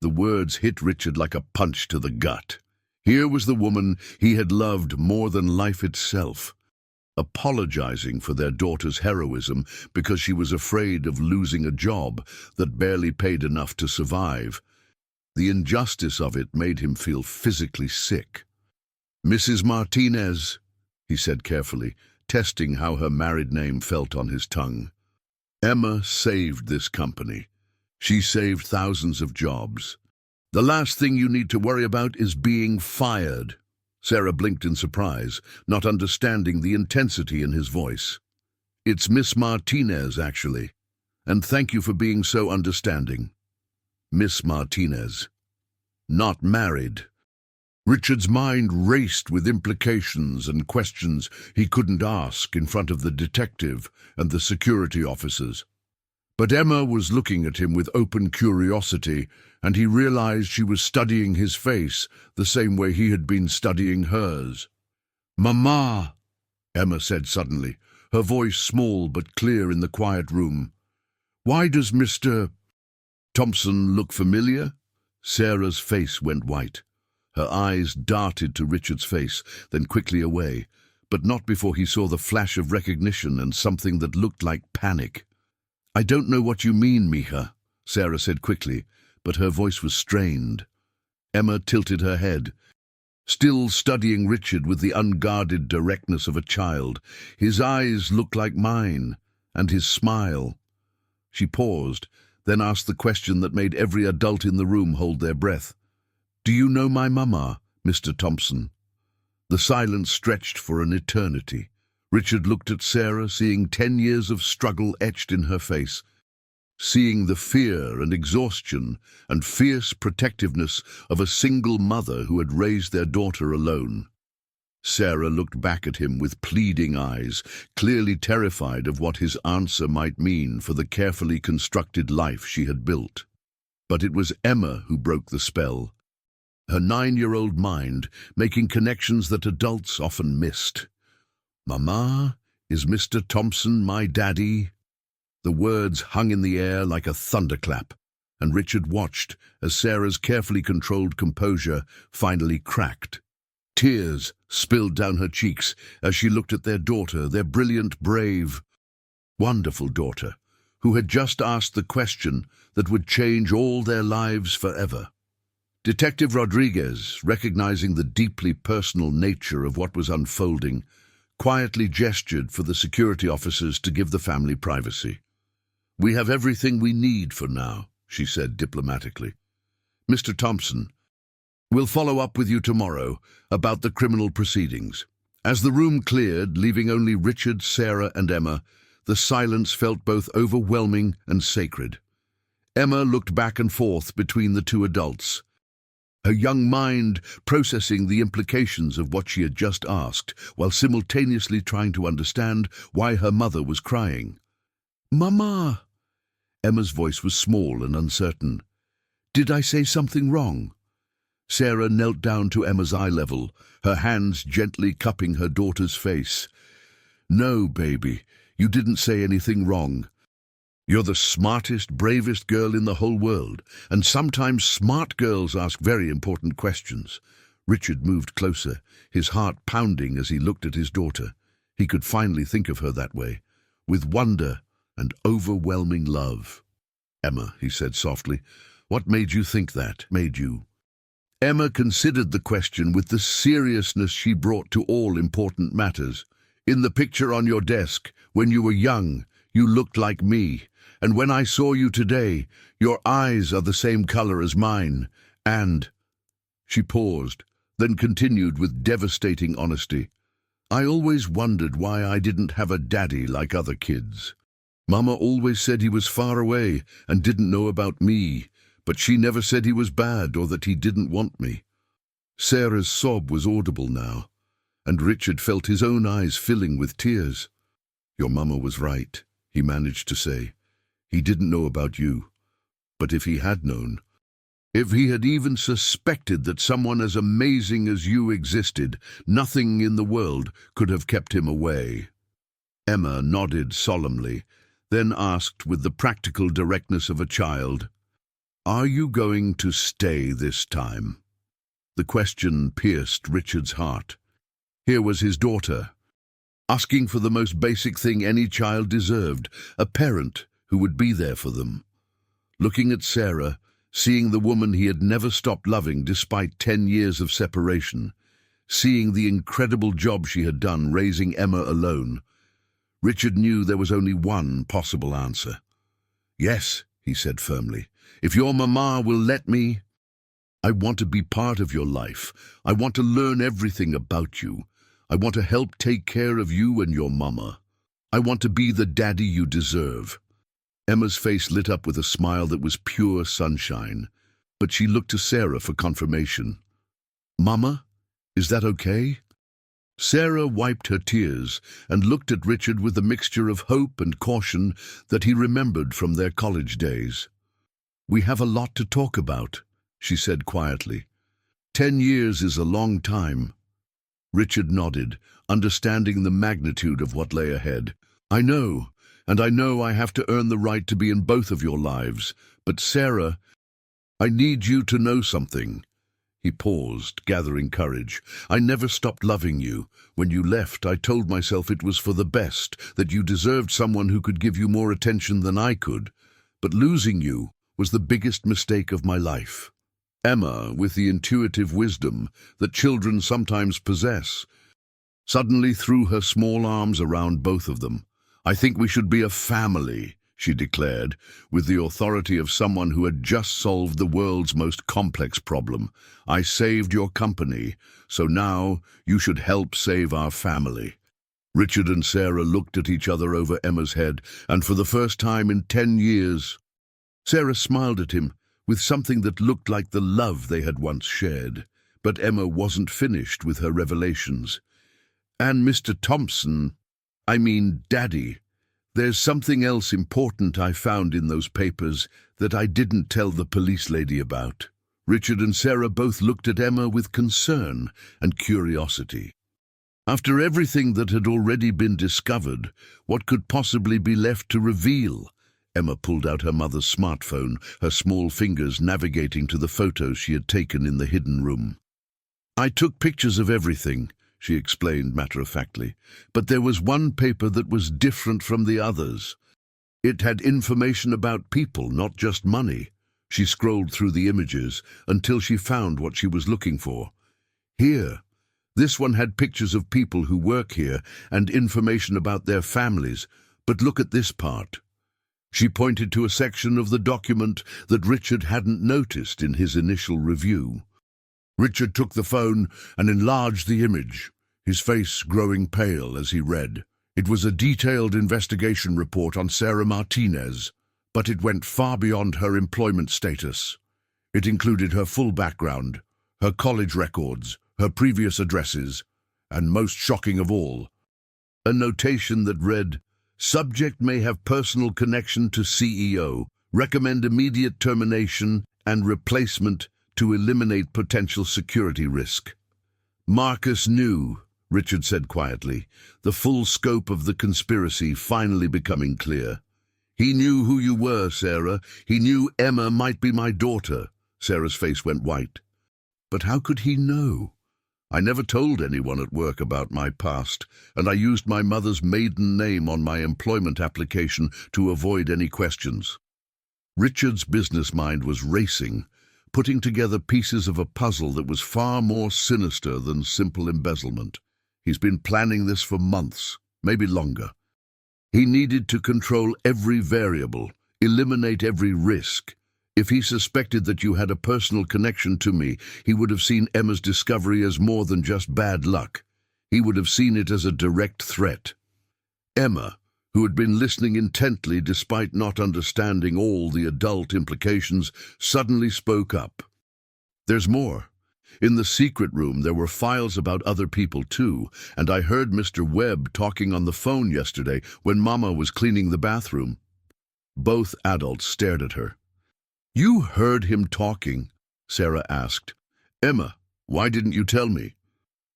The words hit Richard like a punch to the gut. Here was the woman he had loved more than life itself, apologizing for their daughter's heroism because she was afraid of losing a job that barely paid enough to survive. The injustice of it made him feel physically sick. "Mrs. Martinez," he said carefully, testing how her married name felt on his tongue. "Emma saved this company. She saved thousands of jobs. The last thing you need to worry about is being fired." Sarah blinked in surprise, not understanding the intensity in his voice. "It's Miss Martinez, actually. And thank you for being so understanding." Miss Martinez. Not married. Richard's mind raced with implications and questions he couldn't ask in front of the detective and the security officers. But Emma was looking at him with open curiosity, and he realized she was studying his face the same way he had been studying hers. "Mama," Emma said suddenly, her voice small but clear in the quiet room. "Why does Mr. Thompson look familiar?" Sarah's face went white. Her eyes darted to Richard's face, then quickly away, but not before he saw the flash of recognition and something that looked like panic. "I don't know what you mean, Mija," Sarah said quickly, but her voice was strained. Emma tilted her head, still studying Richard with the unguarded directness of a child. His eyes looked like mine, and his smile. She paused, then asked the question that made every adult in the room hold their breath. "Do you know my mama, Mr. Thompson?" The silence stretched for an eternity. Richard looked at Sarah, seeing 10 years of struggle etched in her face, seeing the fear and exhaustion and fierce protectiveness of a single mother who had raised their daughter alone. Sarah looked back at him with pleading eyes, clearly terrified of what his answer might mean for the carefully constructed life she had built. But it was Emma who broke the spell, her 9-year-old mind making connections that adults often missed. "Mama, is Mr. Thompson my daddy?" The words hung in the air like a thunderclap, and Richard watched as Sarah's carefully controlled composure finally cracked. Tears spilled down her cheeks as she looked at their daughter, their brilliant, brave, wonderful daughter, who had just asked the question that would change all their lives forever. Detective Rodriguez, recognizing the deeply personal nature of what was unfolding, quietly gestured for the security officers to give the family privacy. "We have everything we need for now," she said diplomatically. "Mr. Thompson, we'll follow up with you tomorrow about the criminal proceedings." As the room cleared, leaving only Richard, Sarah, and Emma, the silence felt both overwhelming and sacred. Emma looked back and forth between the two adults, her young mind processing the implications of what she had just asked, while simultaneously trying to understand why her mother was crying. "Mama!" Emma's voice was small and uncertain. "Did I say something wrong?" Sarah knelt down to Emma's eye level, her hands gently cupping her daughter's face. "No, baby, you didn't say anything wrong. You're the smartest, bravest girl in the whole world, and sometimes smart girls ask very important questions." Richard moved closer, his heart pounding as he looked at his daughter. He could finally think of her that way, with wonder and overwhelming love. "Emma," he said softly, "what made you think that? Made you?" Emma considered the question with the seriousness she brought to all important matters. "In the picture on your desk, when you were young, you looked like me. And when I saw you today, your eyes are the same color as mine. And—" She paused, then continued with devastating honesty. "I always wondered why I didn't have a daddy like other kids. Mama always said he was far away and didn't know about me, but she never said he was bad or that he didn't want me." Sarah's sob was audible now, and Richard felt his own eyes filling with tears. "Your mama was right," he managed to say. "He didn't know about you. But if he had known, if he had even suspected that someone as amazing as you existed, nothing in the world could have kept him away." Emma nodded solemnly, then asked with the practical directness of a child, "Are you going to stay this time?" The question pierced Richard's heart. Here was his daughter, asking for the most basic thing any child deserved, a parent who would be there for them. Looking at Sarah, seeing the woman he had never stopped loving despite 10 years of separation, seeing the incredible job she had done raising Emma alone, Richard knew there was only one possible answer. "Yes," he said firmly, "if your mama will let me. I want to be part of your life. I want to learn everything about you. I want to help take care of you and your mama. I want to be the daddy you deserve." Emma's face lit up with a smile that was pure sunshine, but she looked to Sarah for confirmation. "Mama, is that okay?" Sarah wiped her tears and looked at Richard with a mixture of hope and caution that he remembered from their college days. "We have a lot to talk about," she said quietly. 10 years is a long time." Richard nodded, understanding the magnitude of what lay ahead. "I know, and I know I have to earn the right to be in both of your lives. But Sarah, I need you to know something." He paused, gathering courage. "I never stopped loving you. When you left, I told myself it was for the best, that you deserved someone who could give you more attention than I could. But losing you was the biggest mistake of my life." Emma, with the intuitive wisdom that children sometimes possess, suddenly threw her small arms around both of them. "I think we should be a family," she declared, with the authority of someone who had just solved the world's most complex problem. "I saved your company, so now you should help save our family." Richard and Sarah looked at each other over Emma's head, and for the first time in 10 years, Sarah smiled at him with something that looked like the love they had once shared. But Emma wasn't finished with her revelations. "And Mr. Thompson, Daddy, there's something else important I found in those papers that I didn't tell the police lady about." Richard and Sarah both looked at Emma with concern and curiosity. After everything that had already been discovered, what could possibly be left to reveal? Emma pulled out her mother's smartphone, her small fingers navigating to the photos she had taken in the hidden room. "I took pictures of everything," she explained matter-of-factly, "but there was one paper that was different from the others. It had information about people, not just money." She scrolled through the images until she found what she was looking for. "Here, this one had pictures of people who work here and information about their families, but look at this part." She pointed to a section of the document that Richard hadn't noticed in his initial review. Richard took the phone and enlarged the image, his face growing pale as he read. It was a detailed investigation report on Sarah Martinez, but it went far beyond her employment status. It included her full background, her college records, her previous addresses, and most shocking of all, a notation that read, "Subject may have personal connection to CEO. Recommend immediate termination and replacement to eliminate potential security risk." Marcus knew, Richard said quietly, the full scope of the conspiracy finally becoming clear. "He knew who you were, Sarah. He knew Emma might be my daughter." Sarah's face went white. "But how could he know?" I never told anyone at work about my past, and I used my mother's maiden name on my employment application to avoid any questions. Richard's business mind was racing, putting together pieces of a puzzle that was far more sinister than simple embezzlement. He's been planning this for months, maybe longer. He needed to control every variable, eliminate every risk. If he suspected that you had a personal connection to me, he would have seen Emma's discovery as more than just bad luck. He would have seen it as a direct threat. Emma, who had been listening intently despite not understanding all the adult implications, suddenly spoke up. "There's more. In the secret room there were files about other people too, and I heard Mr. Webb talking on the phone yesterday when Mama was cleaning the bathroom." Both adults stared at her. "You heard him talking?" Sarah asked. "Emma, why didn't you tell me?"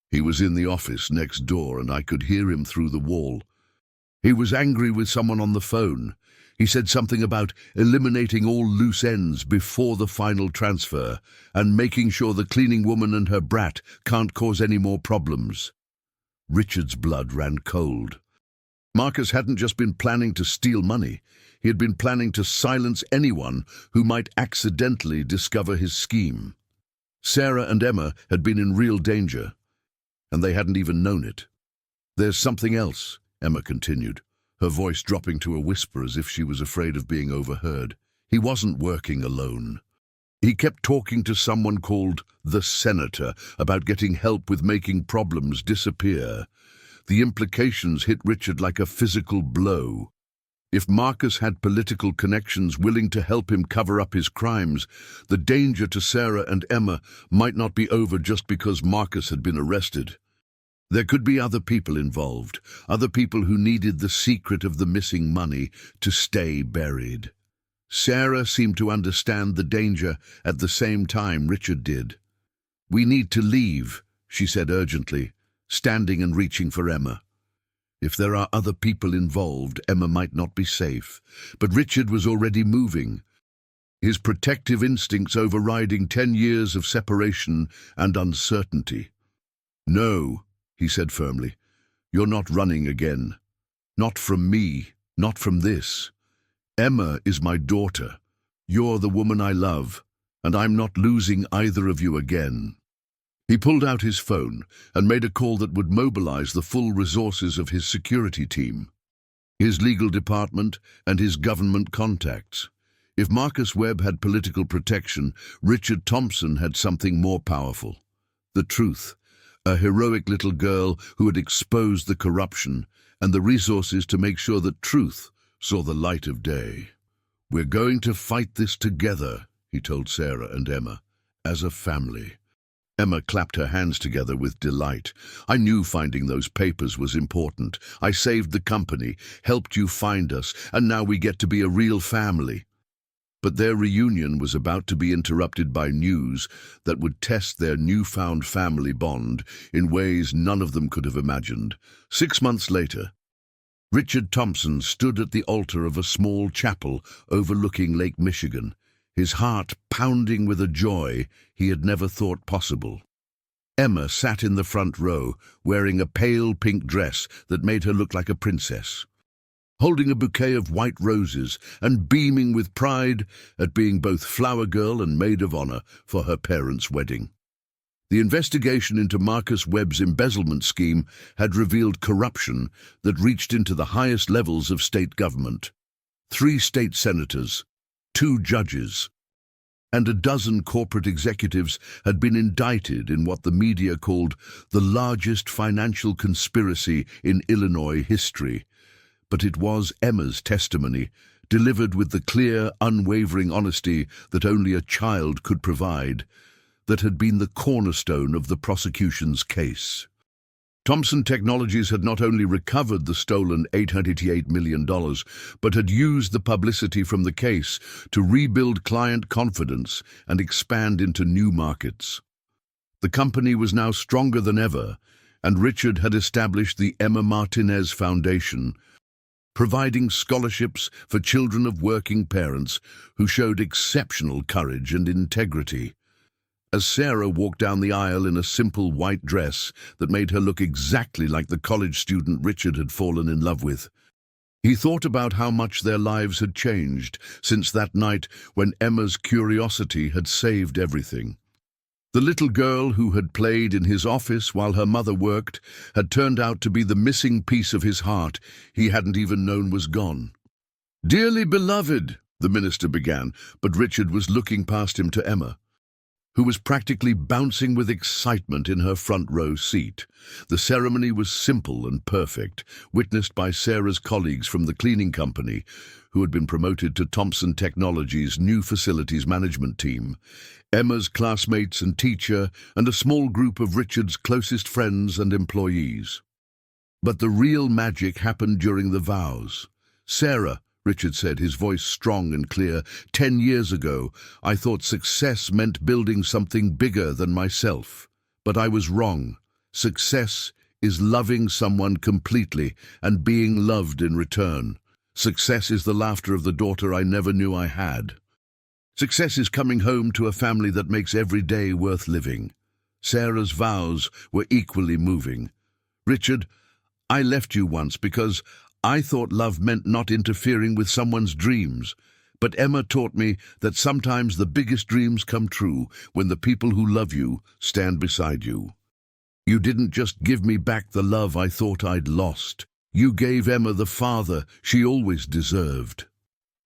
"He was in the office next door and I could hear him through the wall. He was angry with someone on the phone. He said something about eliminating all loose ends before the final transfer and making sure the cleaning woman and her brat can't cause any more problems." Richard's blood ran cold. Marcus hadn't just been planning to steal money. He had been planning to silence anyone who might accidentally discover his scheme. Sarah and Emma had been in real danger, and they hadn't even known it. "There's something else," Emma continued, her voice dropping to a whisper as if she was afraid of being overheard. "He wasn't working alone. He kept talking to someone called the Senator about getting help with making problems disappear." The implications hit Richard like a physical blow. If Marcus had political connections willing to help him cover up his crimes, the danger to Sarah and Emma might not be over just because Marcus had been arrested. There could be other people involved, other people who needed the secret of the missing money to stay buried. Sarah seemed to understand the danger at the same time Richard did. "We need to leave," she said urgently, standing and reaching for Emma. If there are other people involved, Emma might not be safe. But Richard was already moving, his protective instincts overriding 10 years of separation and uncertainty. "No," he said firmly, "you're not running again. Not from me, not from this. Emma is my daughter. You're the woman I love, and I'm not losing either of you again." He pulled out his phone and made a call that would mobilize the full resources of his security team, his legal department, and his government contacts. If Marcus Webb had political protection, Richard Thompson had something more powerful. The truth, a heroic little girl who had exposed the corruption, and the resources to make sure that truth saw the light of day. "We're going to fight this together," he told Sarah and Emma, "as a family." Emma clapped her hands together with delight. "I knew finding those papers was important. I saved the company, helped you find us, and now we get to be a real family." But their reunion was about to be interrupted by news that would test their newfound family bond in ways none of them could have imagined. 6 months later, Richard Thompson stood at the altar of a small chapel overlooking Lake Michigan, his heart pounding with a joy he had never thought possible. Emma sat in the front row, wearing a pale pink dress that made her look like a princess, holding a bouquet of white roses and beaming with pride at being both flower girl and maid of honor for her parents' wedding. The investigation into Marcus Webb's embezzlement scheme had revealed corruption that reached into the highest levels of state government. 3 state senators, 2 judges, and a dozen corporate executives had been indicted in what the media called the largest financial conspiracy in Illinois history. But it was Emma's testimony, delivered with the clear, unwavering honesty that only a child could provide, that had been the cornerstone of the prosecution's case. Thompson Technologies had not only recovered the stolen $888 million, but had used the publicity from the case to rebuild client confidence and expand into new markets. The company was now stronger than ever, and Richard had established the Emma Martinez Foundation, providing scholarships for children of working parents who showed exceptional courage and integrity. as Sarah walked down the aisle in a simple white dress that made her look exactly like the college student Richard had fallen in love with. He thought about how much their lives had changed since that night when Emma's curiosity had saved everything. The little girl who had played in his office while her mother worked had turned out to be the missing piece of his heart he hadn't even known was gone. "Dearly beloved," the minister began, but Richard was looking past him to Emma, who was practically bouncing with excitement in her front row seat. The ceremony was simple and perfect, witnessed by Sarah's colleagues from the cleaning company, who had been promoted to Thompson Technologies' new facilities management team, Emma's classmates and teacher, and a small group of Richard's closest friends and employees. But the real magic happened during the vows. "Sarah," Richard said, his voice strong and clear, 10 years ago, I thought success meant building something bigger than myself. But I was wrong. Success is loving someone completely and being loved in return. Success is the laughter of the daughter I never knew I had. Success is coming home to a family that makes every day worth living." Sarah's vows were equally moving. "Richard, I left you once because I thought love meant not interfering with someone's dreams, but Emma taught me that sometimes the biggest dreams come true when the people who love you stand beside you. You didn't just give me back the love I thought I'd lost. You gave Emma the father she always deserved."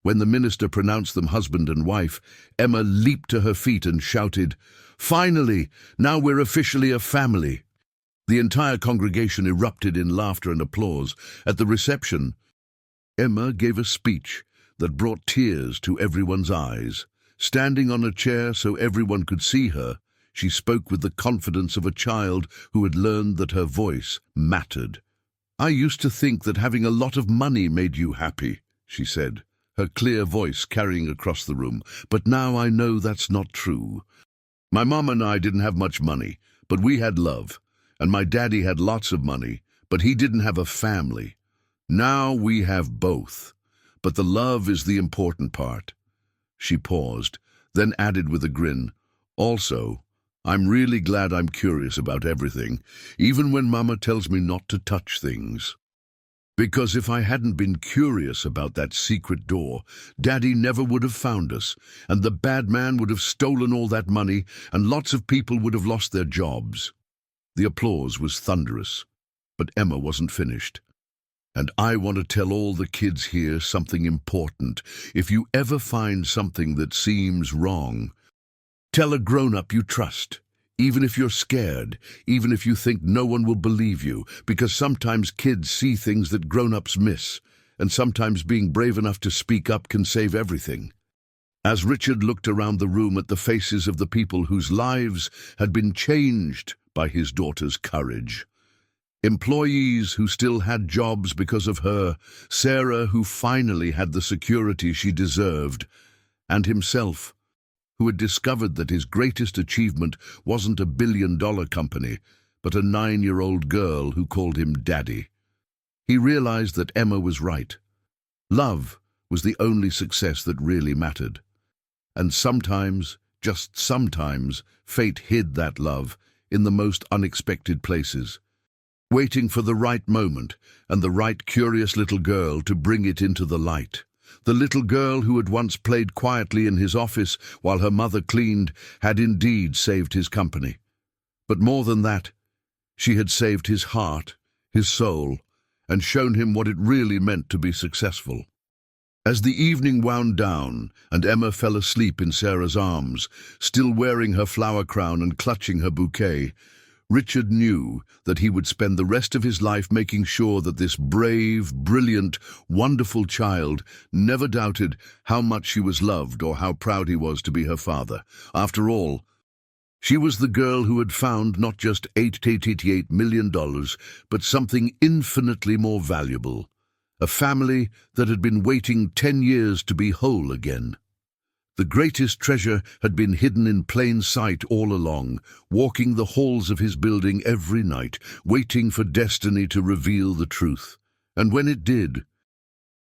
When the minister pronounced them husband and wife, Emma leaped to her feet and shouted, "Finally! Now we're officially a family!" The entire congregation erupted in laughter and applause. At the reception, Emma gave a speech that brought tears to everyone's eyes. Standing on a chair so everyone could see her, she spoke with the confidence of a child who had learned that her voice mattered. "I used to think that having a lot of money made you happy," she said, her clear voice carrying across the room. "But now I know that's not true. My mom and I didn't have much money, but we had love. And my daddy had lots of money, but he didn't have a family. Now we have both. But the love is the important part." She paused, then added with a grin, "Also, I'm really glad I'm curious about everything, even when Mama tells me not to touch things. Because if I hadn't been curious about that secret door, Daddy never would have found us, and the bad man would have stolen all that money, and lots of people would have lost their jobs." The applause was thunderous, but Emma wasn't finished. "And I want to tell all the kids here something important. If you ever find something that seems wrong, tell a grown-up you trust, even if you're scared, even if you think no one will believe you, because sometimes kids see things that grown-ups miss, and sometimes being brave enough to speak up can save everything." As Richard looked around the room at the faces of the people whose lives had been changed by his daughter's courage, employees who still had jobs because of her, Sarah who finally had the security she deserved, and himself, who had discovered that his greatest achievement wasn't a billion-dollar company, but a 9-year-old girl who called him Daddy. He realized that Emma was right. Love was the only success that really mattered. And sometimes, just sometimes, fate hid that love in the most unexpected places, waiting for the right moment and the right curious little girl to bring it into the light. The little girl who had once played quietly in his office while her mother cleaned had indeed saved his company. But more than that, she had saved his heart, his soul, and shown him what it really meant to be successful. As the evening wound down and Emma fell asleep in Sarah's arms, still wearing her flower crown and clutching her bouquet, Richard knew that he would spend the rest of his life making sure that this brave, brilliant, wonderful child never doubted how much she was loved or how proud he was to be her father. After all, she was the girl who had found not just $888 million, but something infinitely more valuable. A family that had been waiting 10 years to be whole again. The greatest treasure had been hidden in plain sight all along, walking the halls of his building every night, waiting for destiny to reveal the truth. And when it did,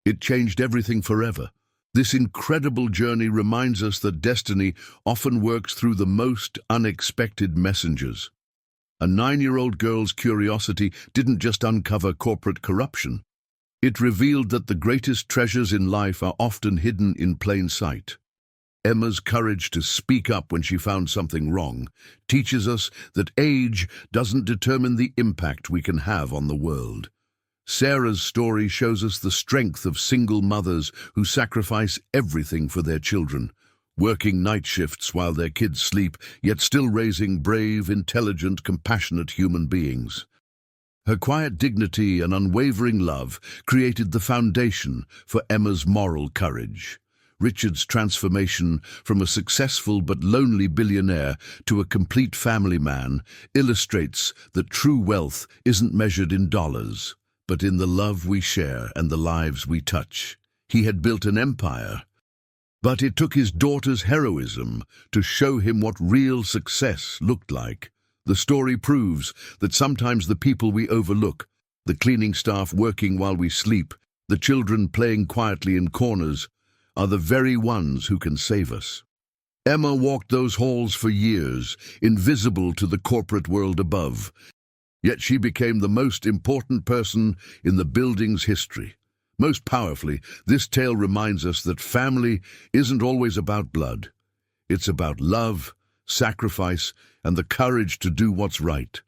it changed everything forever. This incredible journey reminds us that destiny often works through the most unexpected messengers. A 9-year-old girl's curiosity didn't just uncover corporate corruption. It revealed that the greatest treasures in life are often hidden in plain sight. Emma's courage to speak up when she found something wrong teaches us that age doesn't determine the impact we can have on the world. Sarah's story shows us the strength of single mothers who sacrifice everything for their children, working night shifts while their kids sleep, yet still raising brave, intelligent, compassionate human beings. Her quiet dignity and unwavering love created the foundation for Emma's moral courage. Richard's transformation from a successful but lonely billionaire to a complete family man illustrates that true wealth isn't measured in dollars, but in the love we share and the lives we touch. He had built an empire, but it took his daughter's heroism to show him what real success looked like. The story proves that sometimes the people we overlook, the cleaning staff working while we sleep, the children playing quietly in corners, are the very ones who can save us. Emma walked those halls for years, invisible to the corporate world above. Yet she became the most important person in the building's history. Most powerfully, this tale reminds us that family isn't always about blood. It's about love, sacrifice, and the courage to do what's right.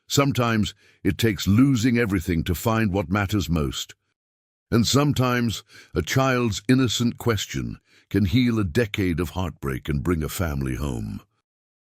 Sometimes it takes losing everything to find what matters most. And sometimes a child's innocent question can heal a decade of heartbreak and bring a family home.